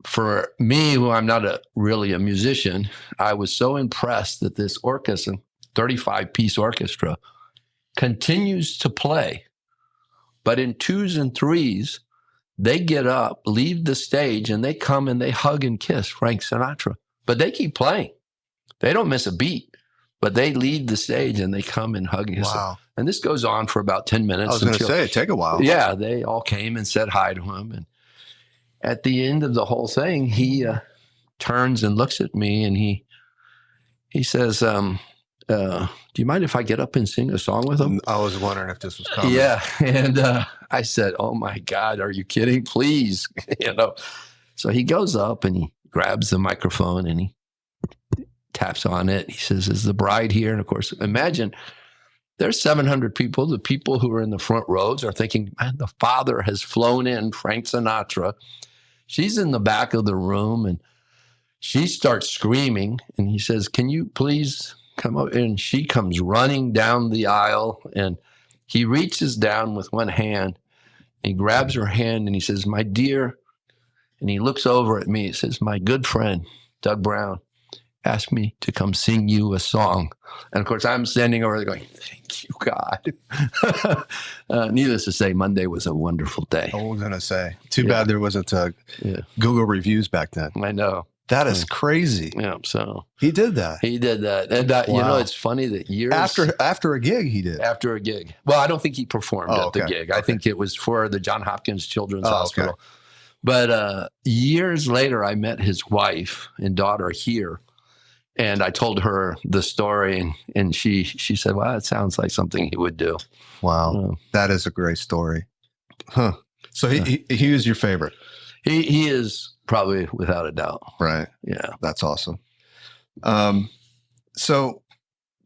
for me, who I'm not really a musician, I was so impressed that this orchestra, 35-piece orchestra, continues to play. But in 2s and 3s, they get up, leave the stage, and they come and they hug and kiss Frank Sinatra. But they keep playing. They don't miss a beat. But they leave the stage and they come and hug and kiss. Wow. And this goes on for about 10 minutes. I was going to say, take a while. Yeah, they all came and said hi to him. And at the end of the whole thing, he turns and looks at me, and he says, do you mind if I get up and sing a song with him? I was wondering if this was coming. Yeah. And I said, oh my God, are you kidding? Please. So he goes up and he grabs the microphone and he taps on it. He says, is the bride here? And of course, imagine there's 700 people. The people who are in the front rows are thinking, man, the father has flown in Frank Sinatra. She's in the back of the room, and she starts screaming. And he says, can you please come up? And she comes running down the aisle, and he reaches down with one hand. He grabs her hand, and he says, my dear, and he looks over at me. He says, my good friend, Doug Browne, asked me to come sing you a song. And of course, I'm standing over there going, thank you, God. Needless to say, Monday was a wonderful day. I was going to say, too bad there wasn't Google reviews back then. I know. That is crazy. Yeah, so he did that. He did that. And Wow. it's funny that years after a gig, he did. After a gig. Well, I don't think he performed at the gig. I think it was for the John Hopkins Children's Hospital. Okay. But years later, I met his wife and daughter here. And I told her the story, and she said, well, it sounds like something he would do. Wow. That is a great story. Huh. So he was your favorite. He is probably without a doubt. Right. Yeah. That's awesome. So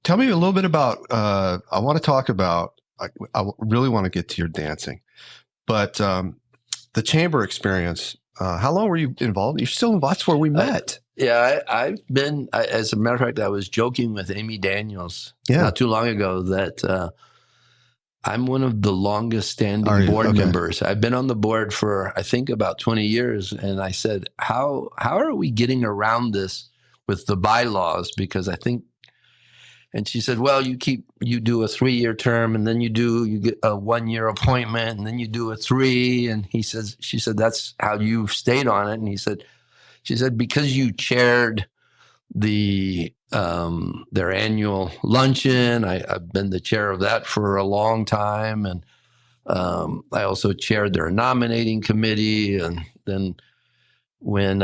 tell me a little bit about, I want to talk about, I really want to get to your dancing, but the chamber experience, how long were you involved? You're still involved. That's where we met. Yeah, I've been, as a matter of fact, I was joking with Amy Daniels not too long ago that I'm one of the longest standing board members. I've been on the board for, I think, about 20 years. And I said, how are we getting around this with the bylaws? Because I think, and she said, well, you do a 3-year term, and then you get a 1-year appointment, and then you do a 3. And she said, that's how you've stayed on it. And he said, She said, because you chaired their annual luncheon. I've been the chair of that for a long time. And I also chaired their nominating committee. And then when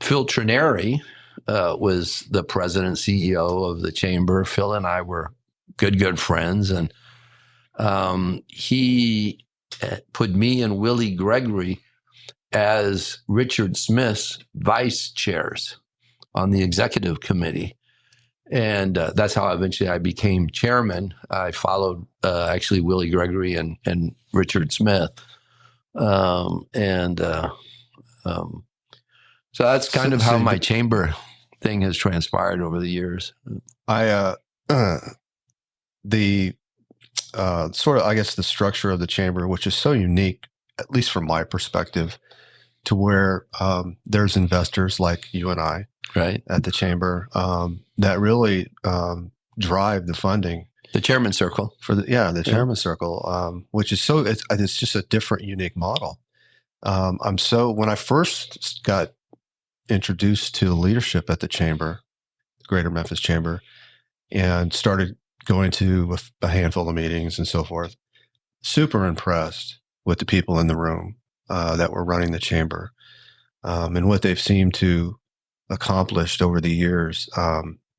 Phil Trineri was the president, CEO of the chamber, Phil and I were good friends. And he put me and Willie Gregory as Richard Smith's vice chairs on the executive committee. And that's how eventually I became chairman. I followed actually Willie Gregory and Richard Smith. So that's kind of how my chamber thing has transpired over the years. The sort of, I guess, the structure of the chamber, which is so unique, at least from my perspective, to where there's investors like you and I, right, at the chamber that really drive the funding. The chairman circle the chairman circle, which is it's just a different, unique model. When I first got introduced to leadership at the chamber, the Greater Memphis Chamber, and started going to a handful of meetings and so forth, super impressed with the people in the room that were running the chamber and what they've seemed to accomplished over the years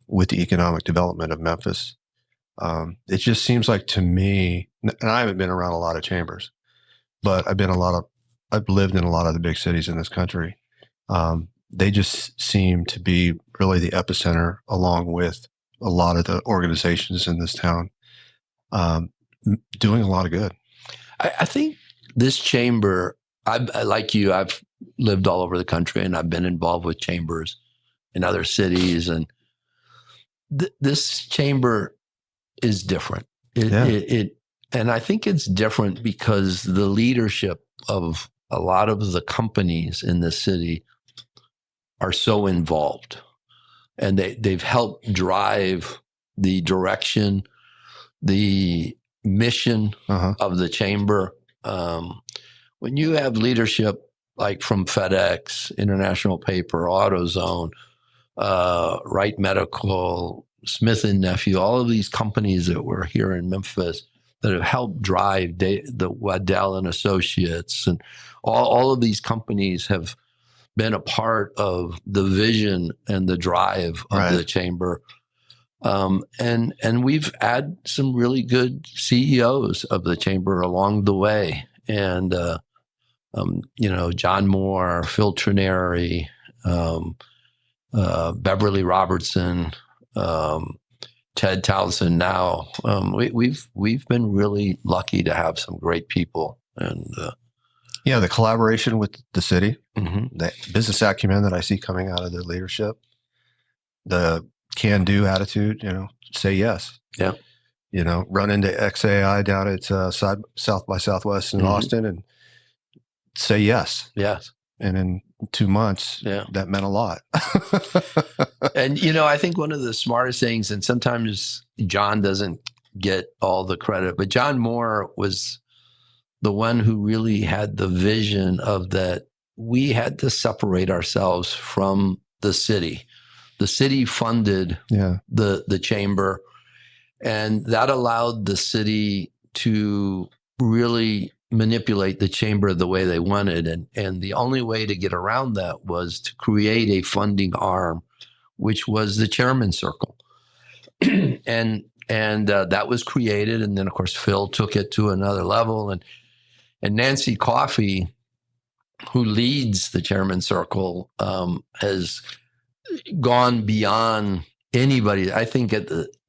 with the economic development of Memphis. It just seems like to me, and I haven't been around a lot of chambers, but I've lived in a lot of the big cities in this country. They just seem to be really the epicenter, along with a lot of the organizations in this town, doing a lot of good. I think this chamber, like you, I've lived all over the country and I've been involved with chambers in other cities. And this chamber is different. And I think it's different because the leadership of a lot of the companies in the city are so involved, and they've helped drive the direction, the mission of the chamber. When you have leadership like from FedEx, International Paper, AutoZone, Wright Medical, Smith and Nephew, all of these companies that were here in Memphis that have helped drive the Waddell and Associates, and all of these companies have been a part of the vision and the drive of the chamber. And we've had some really good CEOs of the chamber along the way. And, John Moore, Phil Trineri, Beverly Robertson, Ted Townsend now. We've been really lucky to have some great people. And the collaboration with the city, the business acumen that I see coming out of the leadership, the can-do attitude, say yes. Yeah. Run into XAI down at South by Southwest in Austin and say yes. Yes. And in 2 months, that meant a lot. And, I think one of the smartest things, and sometimes John doesn't get all the credit, but John Moore was the one who really had the vision of that we had to separate ourselves from the city. The city funded the chamber, and that allowed the city to really manipulate the chamber the way they wanted. And the only way to get around that was to create a funding arm, which was the chairman circle. and that was created. And then, of course, Phil took it to another level. And Nancy Coffey, who leads the chairman circle, has gone beyond anybody. I think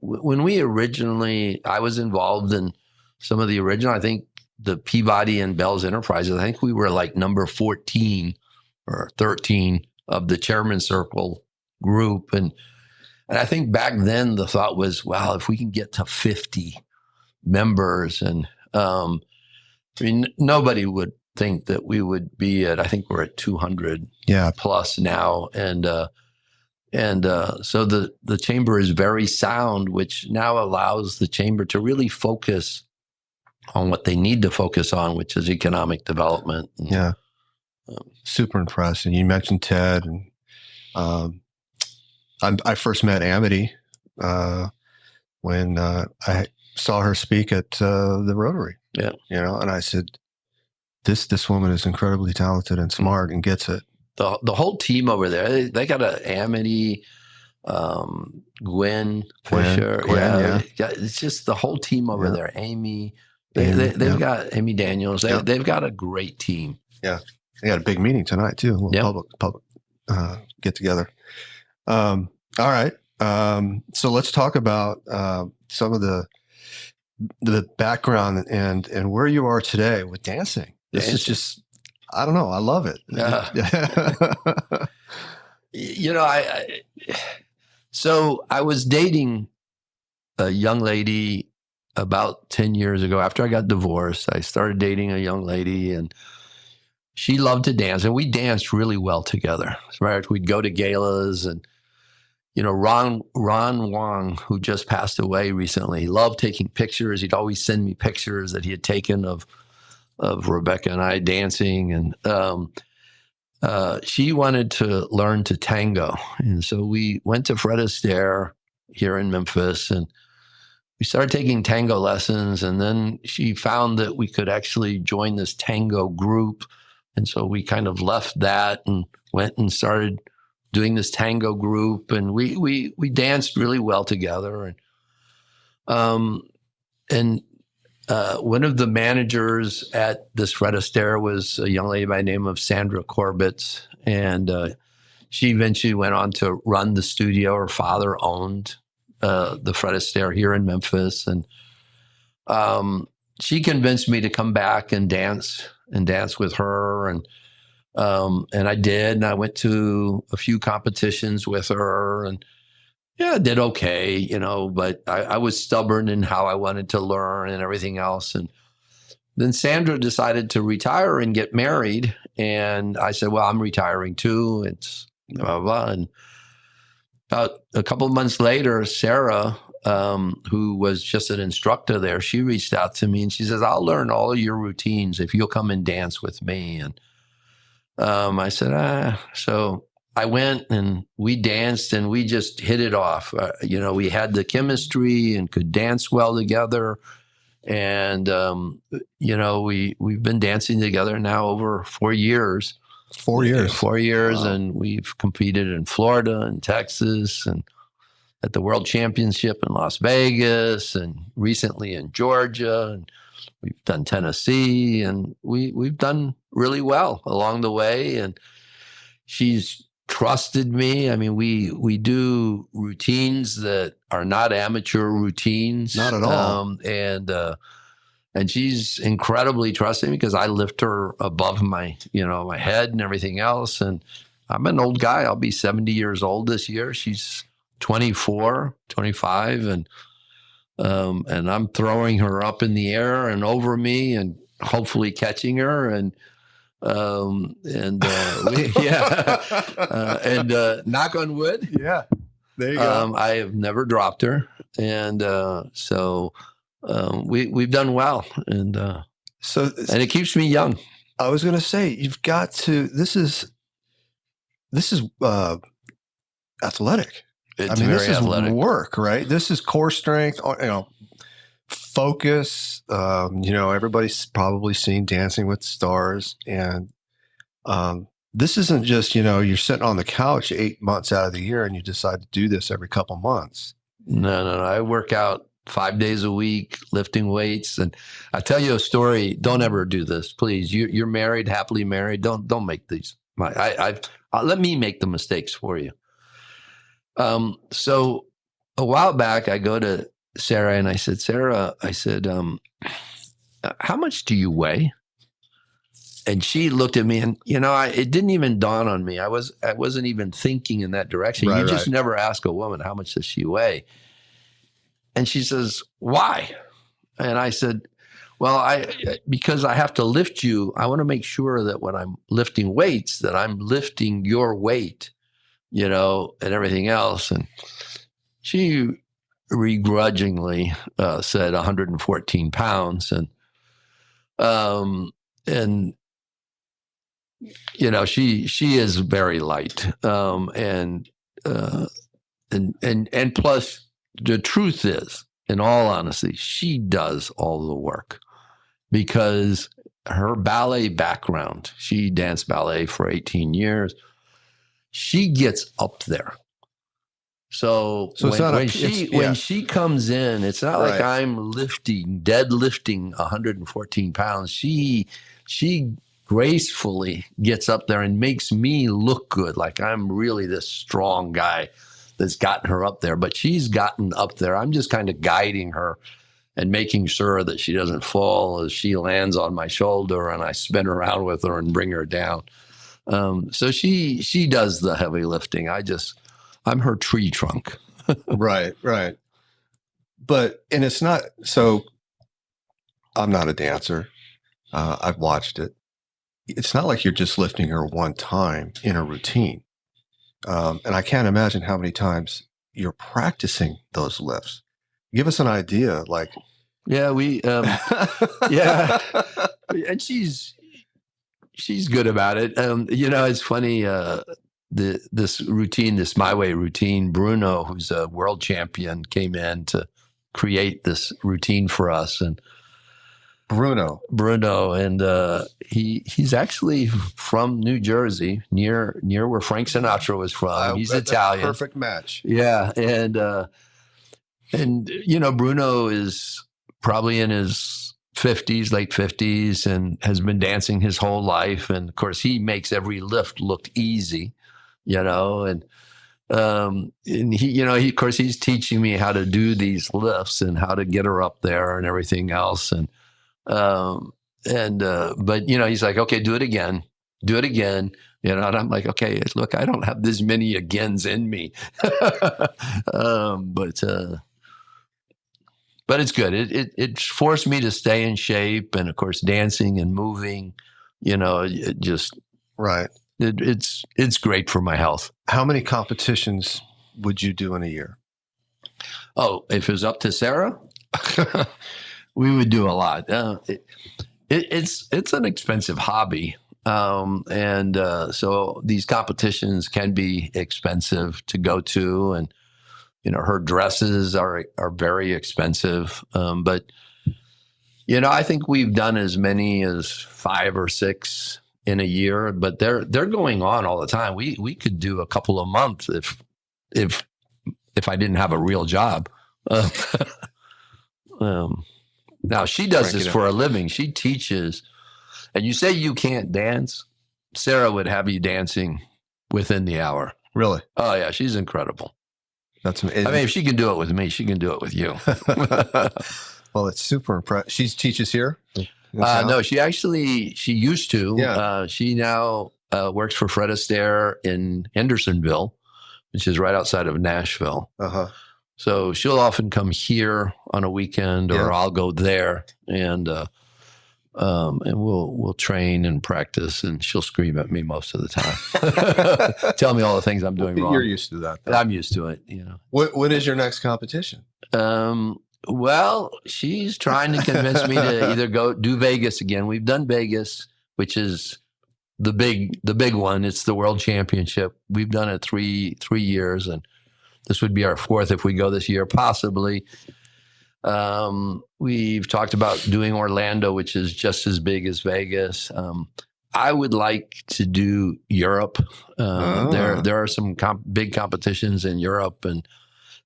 when I was involved in some of the original, I think the Peabody and Bell's Enterprises, I think we were like number 14 or 13 of the chairman circle group. And I think back then the thought was, wow, if we can get to 50 members, and nobody would think that we would be I think we're at 200 plus now. And so the chamber is very sound, which now allows the chamber to really focus on what they need to focus on, which is economic development. Super impressed. And you mentioned Ted, and Um, I first met Amity when I saw her speak at the Rotary. Yeah. And I said, this woman is incredibly talented and smart and gets it. The whole team over there, they got a Amity, Gwen Fisher. Gwen, yeah. It's just the whole team over there. Amy, they've got Amy Daniels. They've got a great team. Yeah. They got a big meeting tonight too. A little public get together. All right. So let's talk about some of the background and where you are today with dancing. This is just, I don't know. I love it. So I was dating a young lady about 10 years ago. After I got divorced, I started dating a young lady, and she loved to dance, and we danced really well together. Right? We'd go to galas, and Ron Wong, who just passed away recently, he loved taking pictures. He'd always send me pictures that he had taken of Rebecca and I dancing, and she wanted to learn to tango. And so we went to Fred Astaire here in Memphis, and we started taking tango lessons. And then she found that we could actually join this tango group. And so we kind of left that and went and started doing this tango group. And we danced really well together. And one of the managers at this Fred Astaire was a young lady by the name of Sandra Corbett, and she eventually went on to run the studio. Her father owned the Fred Astaire here in Memphis, and she convinced me to come back and dance with her, and I did, and I went to a few competitions with her, and I did okay, but I was stubborn in how I wanted to learn and everything else. And then Sandra decided to retire and get married. And I said, well, I'm retiring too. It's blah, blah, blah. And about a couple of months later, Sarah, who was just an instructor there, she reached out to me and she says, I'll learn all of your routines if you'll come and dance with me. And I said, So I went and we danced and we just hit it off. We had the chemistry and could dance well together. And, we've been dancing together now over 4 years. 4 years. 4 years. Wow. And we've competed in Florida and Texas and at the World Championship in Las Vegas and recently in Georgia. And we've done Tennessee, and we've done really well along the way. And she's trusted me. I mean, we do routines that are not amateur routines. Not at all. And she's incredibly trusting because I lift her above my head and everything else. And I'm an old guy. I'll be 70 years old this year. She's 24, 25. And I'm throwing her up in the air and over me and hopefully catching her. And knock on wood. Yeah, there you go. I have never dropped her, and we've done well, and it keeps me young. I was going to say you've got to. This is athletic. It's very athletic. Is work, right? This is core strength. Focus. Everybody's probably seen Dancing with the Stars, and this isn't just you're sitting on the couch 8 months out of the year and you decide to do this every couple months. No. I work out 5 days a week, lifting weights. And I tell you a story. Don't ever do this, please. You're married, happily married. Don't make these. Let me make the mistakes for you. So a while back, I go to Sarah and I said, Sarah, how much do you weigh? And she looked at me and, it didn't even dawn on me. I wasn't even thinking in that direction. Right, you just never ask a woman, how much does she weigh? And she says, why? And I said, well, because I have to lift you. I want to make sure that when I'm lifting weights, that I'm lifting your weight, and everything else. And she begrudgingly said 114 pounds. And she is very light. And plus the truth is, in all honesty, she does all the work because her ballet background, she danced ballet for 18 years. She gets up there. So when she comes in, it's not like I'm deadlifting 114 pounds. She gracefully gets up there and makes me look good, like I'm really this strong guy that's gotten her up there. But she's gotten up there. I'm just kind of guiding her and making sure that she doesn't fall as she lands on my shoulder and I spin around with her and bring her down. So she does the heavy lifting. I'm her tree trunk. Right. But, and it's not, so I'm not a dancer. I've watched it. It's not like you're just lifting her one time in a routine. And I can't imagine how many times you're practicing those lifts. Give us an idea. Like, yeah, yeah. And she's good about it. It's funny, this routine, this My Way routine, Bruno, who's a world champion, came in to create this routine for us. And Bruno, and he's actually from New Jersey, near where Frank Sinatra was from. He's Italian. Perfect match. Yeah, and Bruno is probably in his late 50s, and has been dancing his whole life. And of course, he makes every lift look easy, and he, of course, he's teaching me how to do these lifts and how to get her up there and everything else. But he's like, okay, do it again. And I'm like, okay, look, I don't have this many agains in me. But it's good. It forced me to stay in shape, and of course, dancing and moving. It just right. It's great for my health. How many competitions would you do in a year? Oh, if it was up to Sarah, we would do a lot. It's an expensive hobby, so these competitions can be expensive to go to, and her dresses are very expensive. But I think we've done as many as 5 or 6 in a year, but they're going on all the time. We could do a couple a month if I didn't have a real job. Now she does this for a living. She teaches, and you say you can't dance, Sarah would have you dancing within the hour. Really? Oh yeah, she's incredible. That's amazing. I mean, if she can do it with me, she can do it with you. Well, it's super impressive. She teaches here? No, she used to. Yeah. She now works for Fred Astaire in Hendersonville, which is right outside of Nashville. Uh-huh. So she'll often come here on a weekend, or I'll go there, and we'll train and practice, and she'll scream at me most of the time. Tell me all the things I'm doing wrong. You're used to that, though. I'm used to it, What is your next competition? Well, she's trying to convince me to either go do Vegas again. We've done Vegas, which is the big one. It's the World Championship. We've done it three years, and this would be our 4th if we go this year, possibly. We've talked about doing Orlando, which is just as big as Vegas. I would like to do Europe. There are some big competitions in Europe, and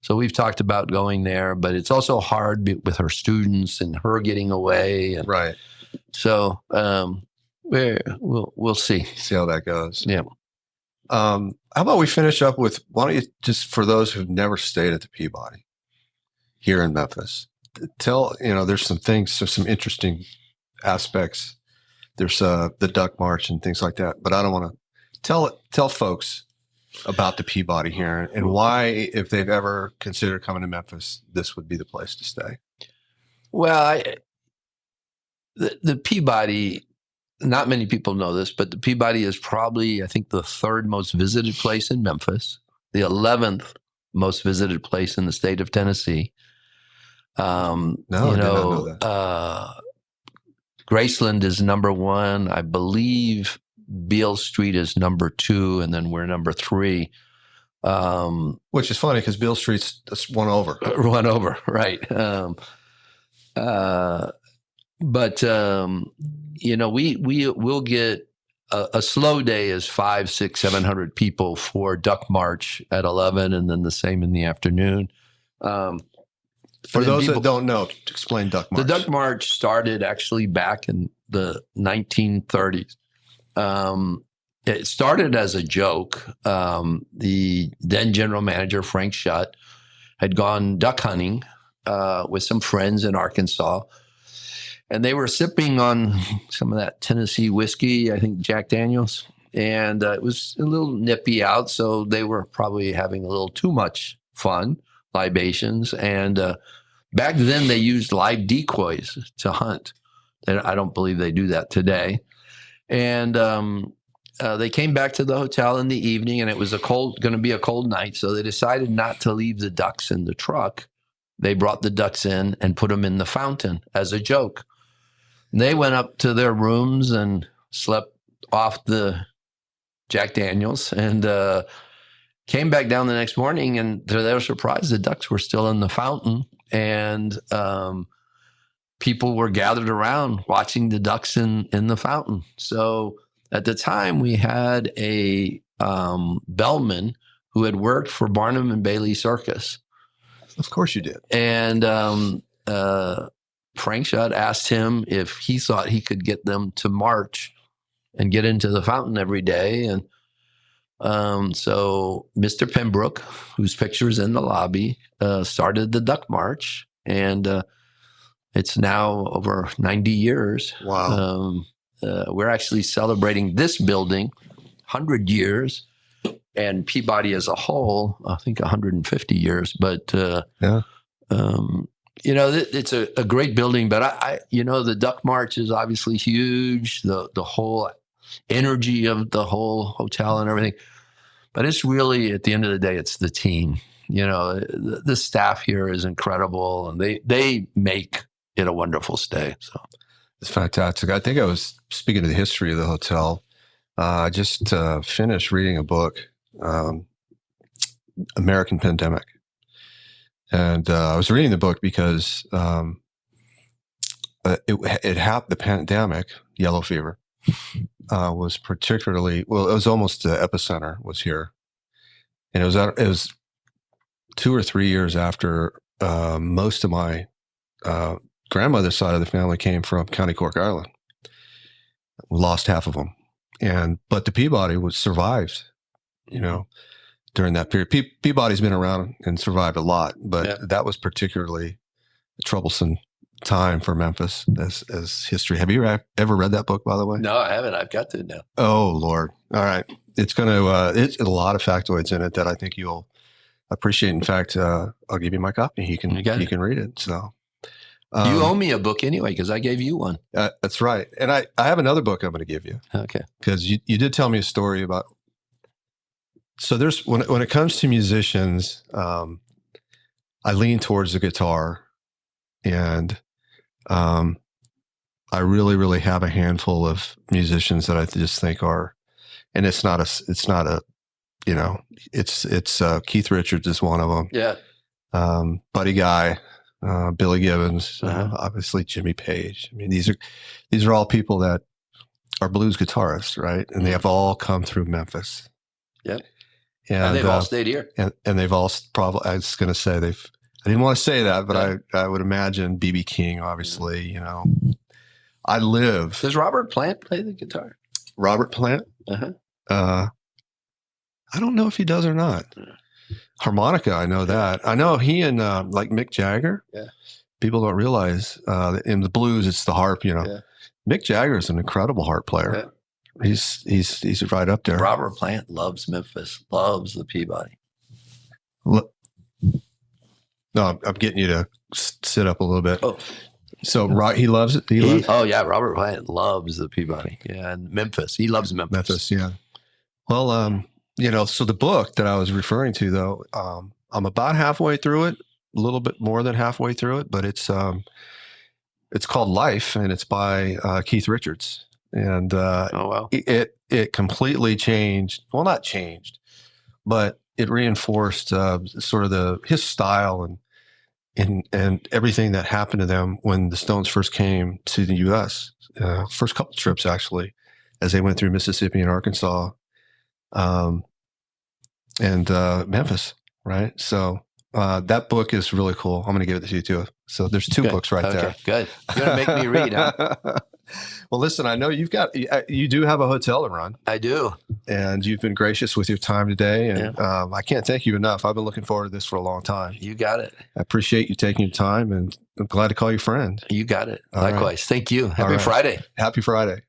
so we've talked about going there. But it's also hard with her students and her getting away. And right. So we'll see. See how that goes. Yeah. How about we finish up with, why don't you, just for those who've never stayed at the Peabody here in Memphis, there's some interesting aspects. There's the Duck March and things like that, but I don't want to tell folks about the Peabody here and why, if they've ever considered coming to Memphis, this would be the place to stay. Well, the Peabody, not many people know this, but the Peabody is probably, I think, the 3rd most visited place in Memphis, the 11th most visited place in the state of Tennessee. I did not know that. Graceland is number 1. I believe Beale Street is number 2, and then we're number 3. Which is funny because Beale Street's just one over. One over, right. But we'll get a slow day is 500, 600, 700 people for Duck March at 11, and then the same in the afternoon. For those that don't know, explain Duck March. The Duck March started actually back in the 1930s. It started as a joke. The then general manager, Frank Schutt, had gone duck hunting with some friends in Arkansas. And they were sipping on some of that Tennessee whiskey, I think Jack Daniels. And it was a little nippy out, so they were probably having a little too much fun, libations. And back then they used live decoys to hunt. And I don't believe they do that today. And they came back to the hotel in the evening, and it was going to be a cold night. So they decided not to leave the ducks in the truck. They brought the ducks in and put them in the fountain as a joke. And they went up to their rooms and slept off the Jack Daniels and came back down the next morning, and to their surprise, the ducks were still in the fountain, and people were gathered around watching the ducks in the fountain. So at the time, we had a bellman who had worked for Barnum and Bailey Circus. Of course you did. And Frank Schutt asked him if he thought he could get them to march and get into the fountain every day. And so Mr. Pembroke, whose picture is in the lobby, started the Duck March. And it's now over 90 years. Wow. We're actually celebrating this building 100 years, and Peabody as a whole, I think 150 years. But yeah. It's a great building, but the Duck March is obviously huge, the whole energy of the whole hotel and everything. But it's really, at the end of the day, it's the team. The staff here is incredible, and they make it a wonderful stay. So it's fantastic. I think I was speaking of the history of the hotel. I just finished reading a book, American Pandemic. And I was reading the book because it happened. The pandemic, yellow fever, was particularly it was almost the epicenter was here, and it was 2 or 3 years after most of my grandmother's side of the family came from County Cork, Ireland. We lost half of them, but the Peabody was survived, during that period. Peabody's been around and survived a lot, but that was particularly a troublesome time for Memphis as history. Have you ever read that book, by the way? No, I haven't. I've got to now. Oh, Lord. All right. It's going to, it's a lot of factoids in it that I think you'll appreciate. In fact, I'll give you my copy. You can read it. So you owe me a book anyway, because I gave you one. That's right. And I have another book I'm going to give you. Okay. Because you did tell me a story about. So there's when it comes to musicians, I lean towards the guitar, and I really, really have a handful of musicians that I just think are, and it's Keith Richards is one of them. Yeah. Buddy Guy, Billy Gibbons, obviously Jimmy Page. I mean, these are all people that are blues guitarists, right? And they have all come through Memphis. Yep. And they've all stayed here. And they've all probably, I was going to say I didn't want to say that, but I would imagine B.B. King, obviously, I live. Does Robert Plant play the guitar? Robert Plant? I don't know if he does or not. Harmonica, I know that. I know he and like Mick Jagger. Yeah. People don't realize in the blues, it's the harp, Yeah. Mick Jagger is an incredible harp player. Yeah. He's right up there. Robert Plant loves Memphis, loves the Peabody. No, I'm getting you to sit up a little bit. Oh. So he loves it. Oh yeah, Robert Plant loves the Peabody. Yeah, and Memphis. He loves Memphis. Yeah. Well, so the book that I was referring to, though, I'm about halfway through it, a little bit more than halfway through it, but it's called Life, and it's by Keith Richards. And oh wow, it completely changed. Well, not changed, but it reinforced sort of his style and everything that happened to them when the Stones first came to the U.S. First couple trips, actually, as they went through Mississippi and Arkansas, and Memphis, right? So that book is really cool. I'm going to give it to you too. So there's two books right there. Good. You're going to make me read, huh? Well, listen, I know you do have a hotel to run. I do. And you've been gracious with your time today. And I can't thank you enough. I've been looking forward to this for a long time. You got it. I appreciate you taking your time, and I'm glad to call you friend. You got it. All Likewise. right. Thank you. Happy right. Friday. Happy Friday.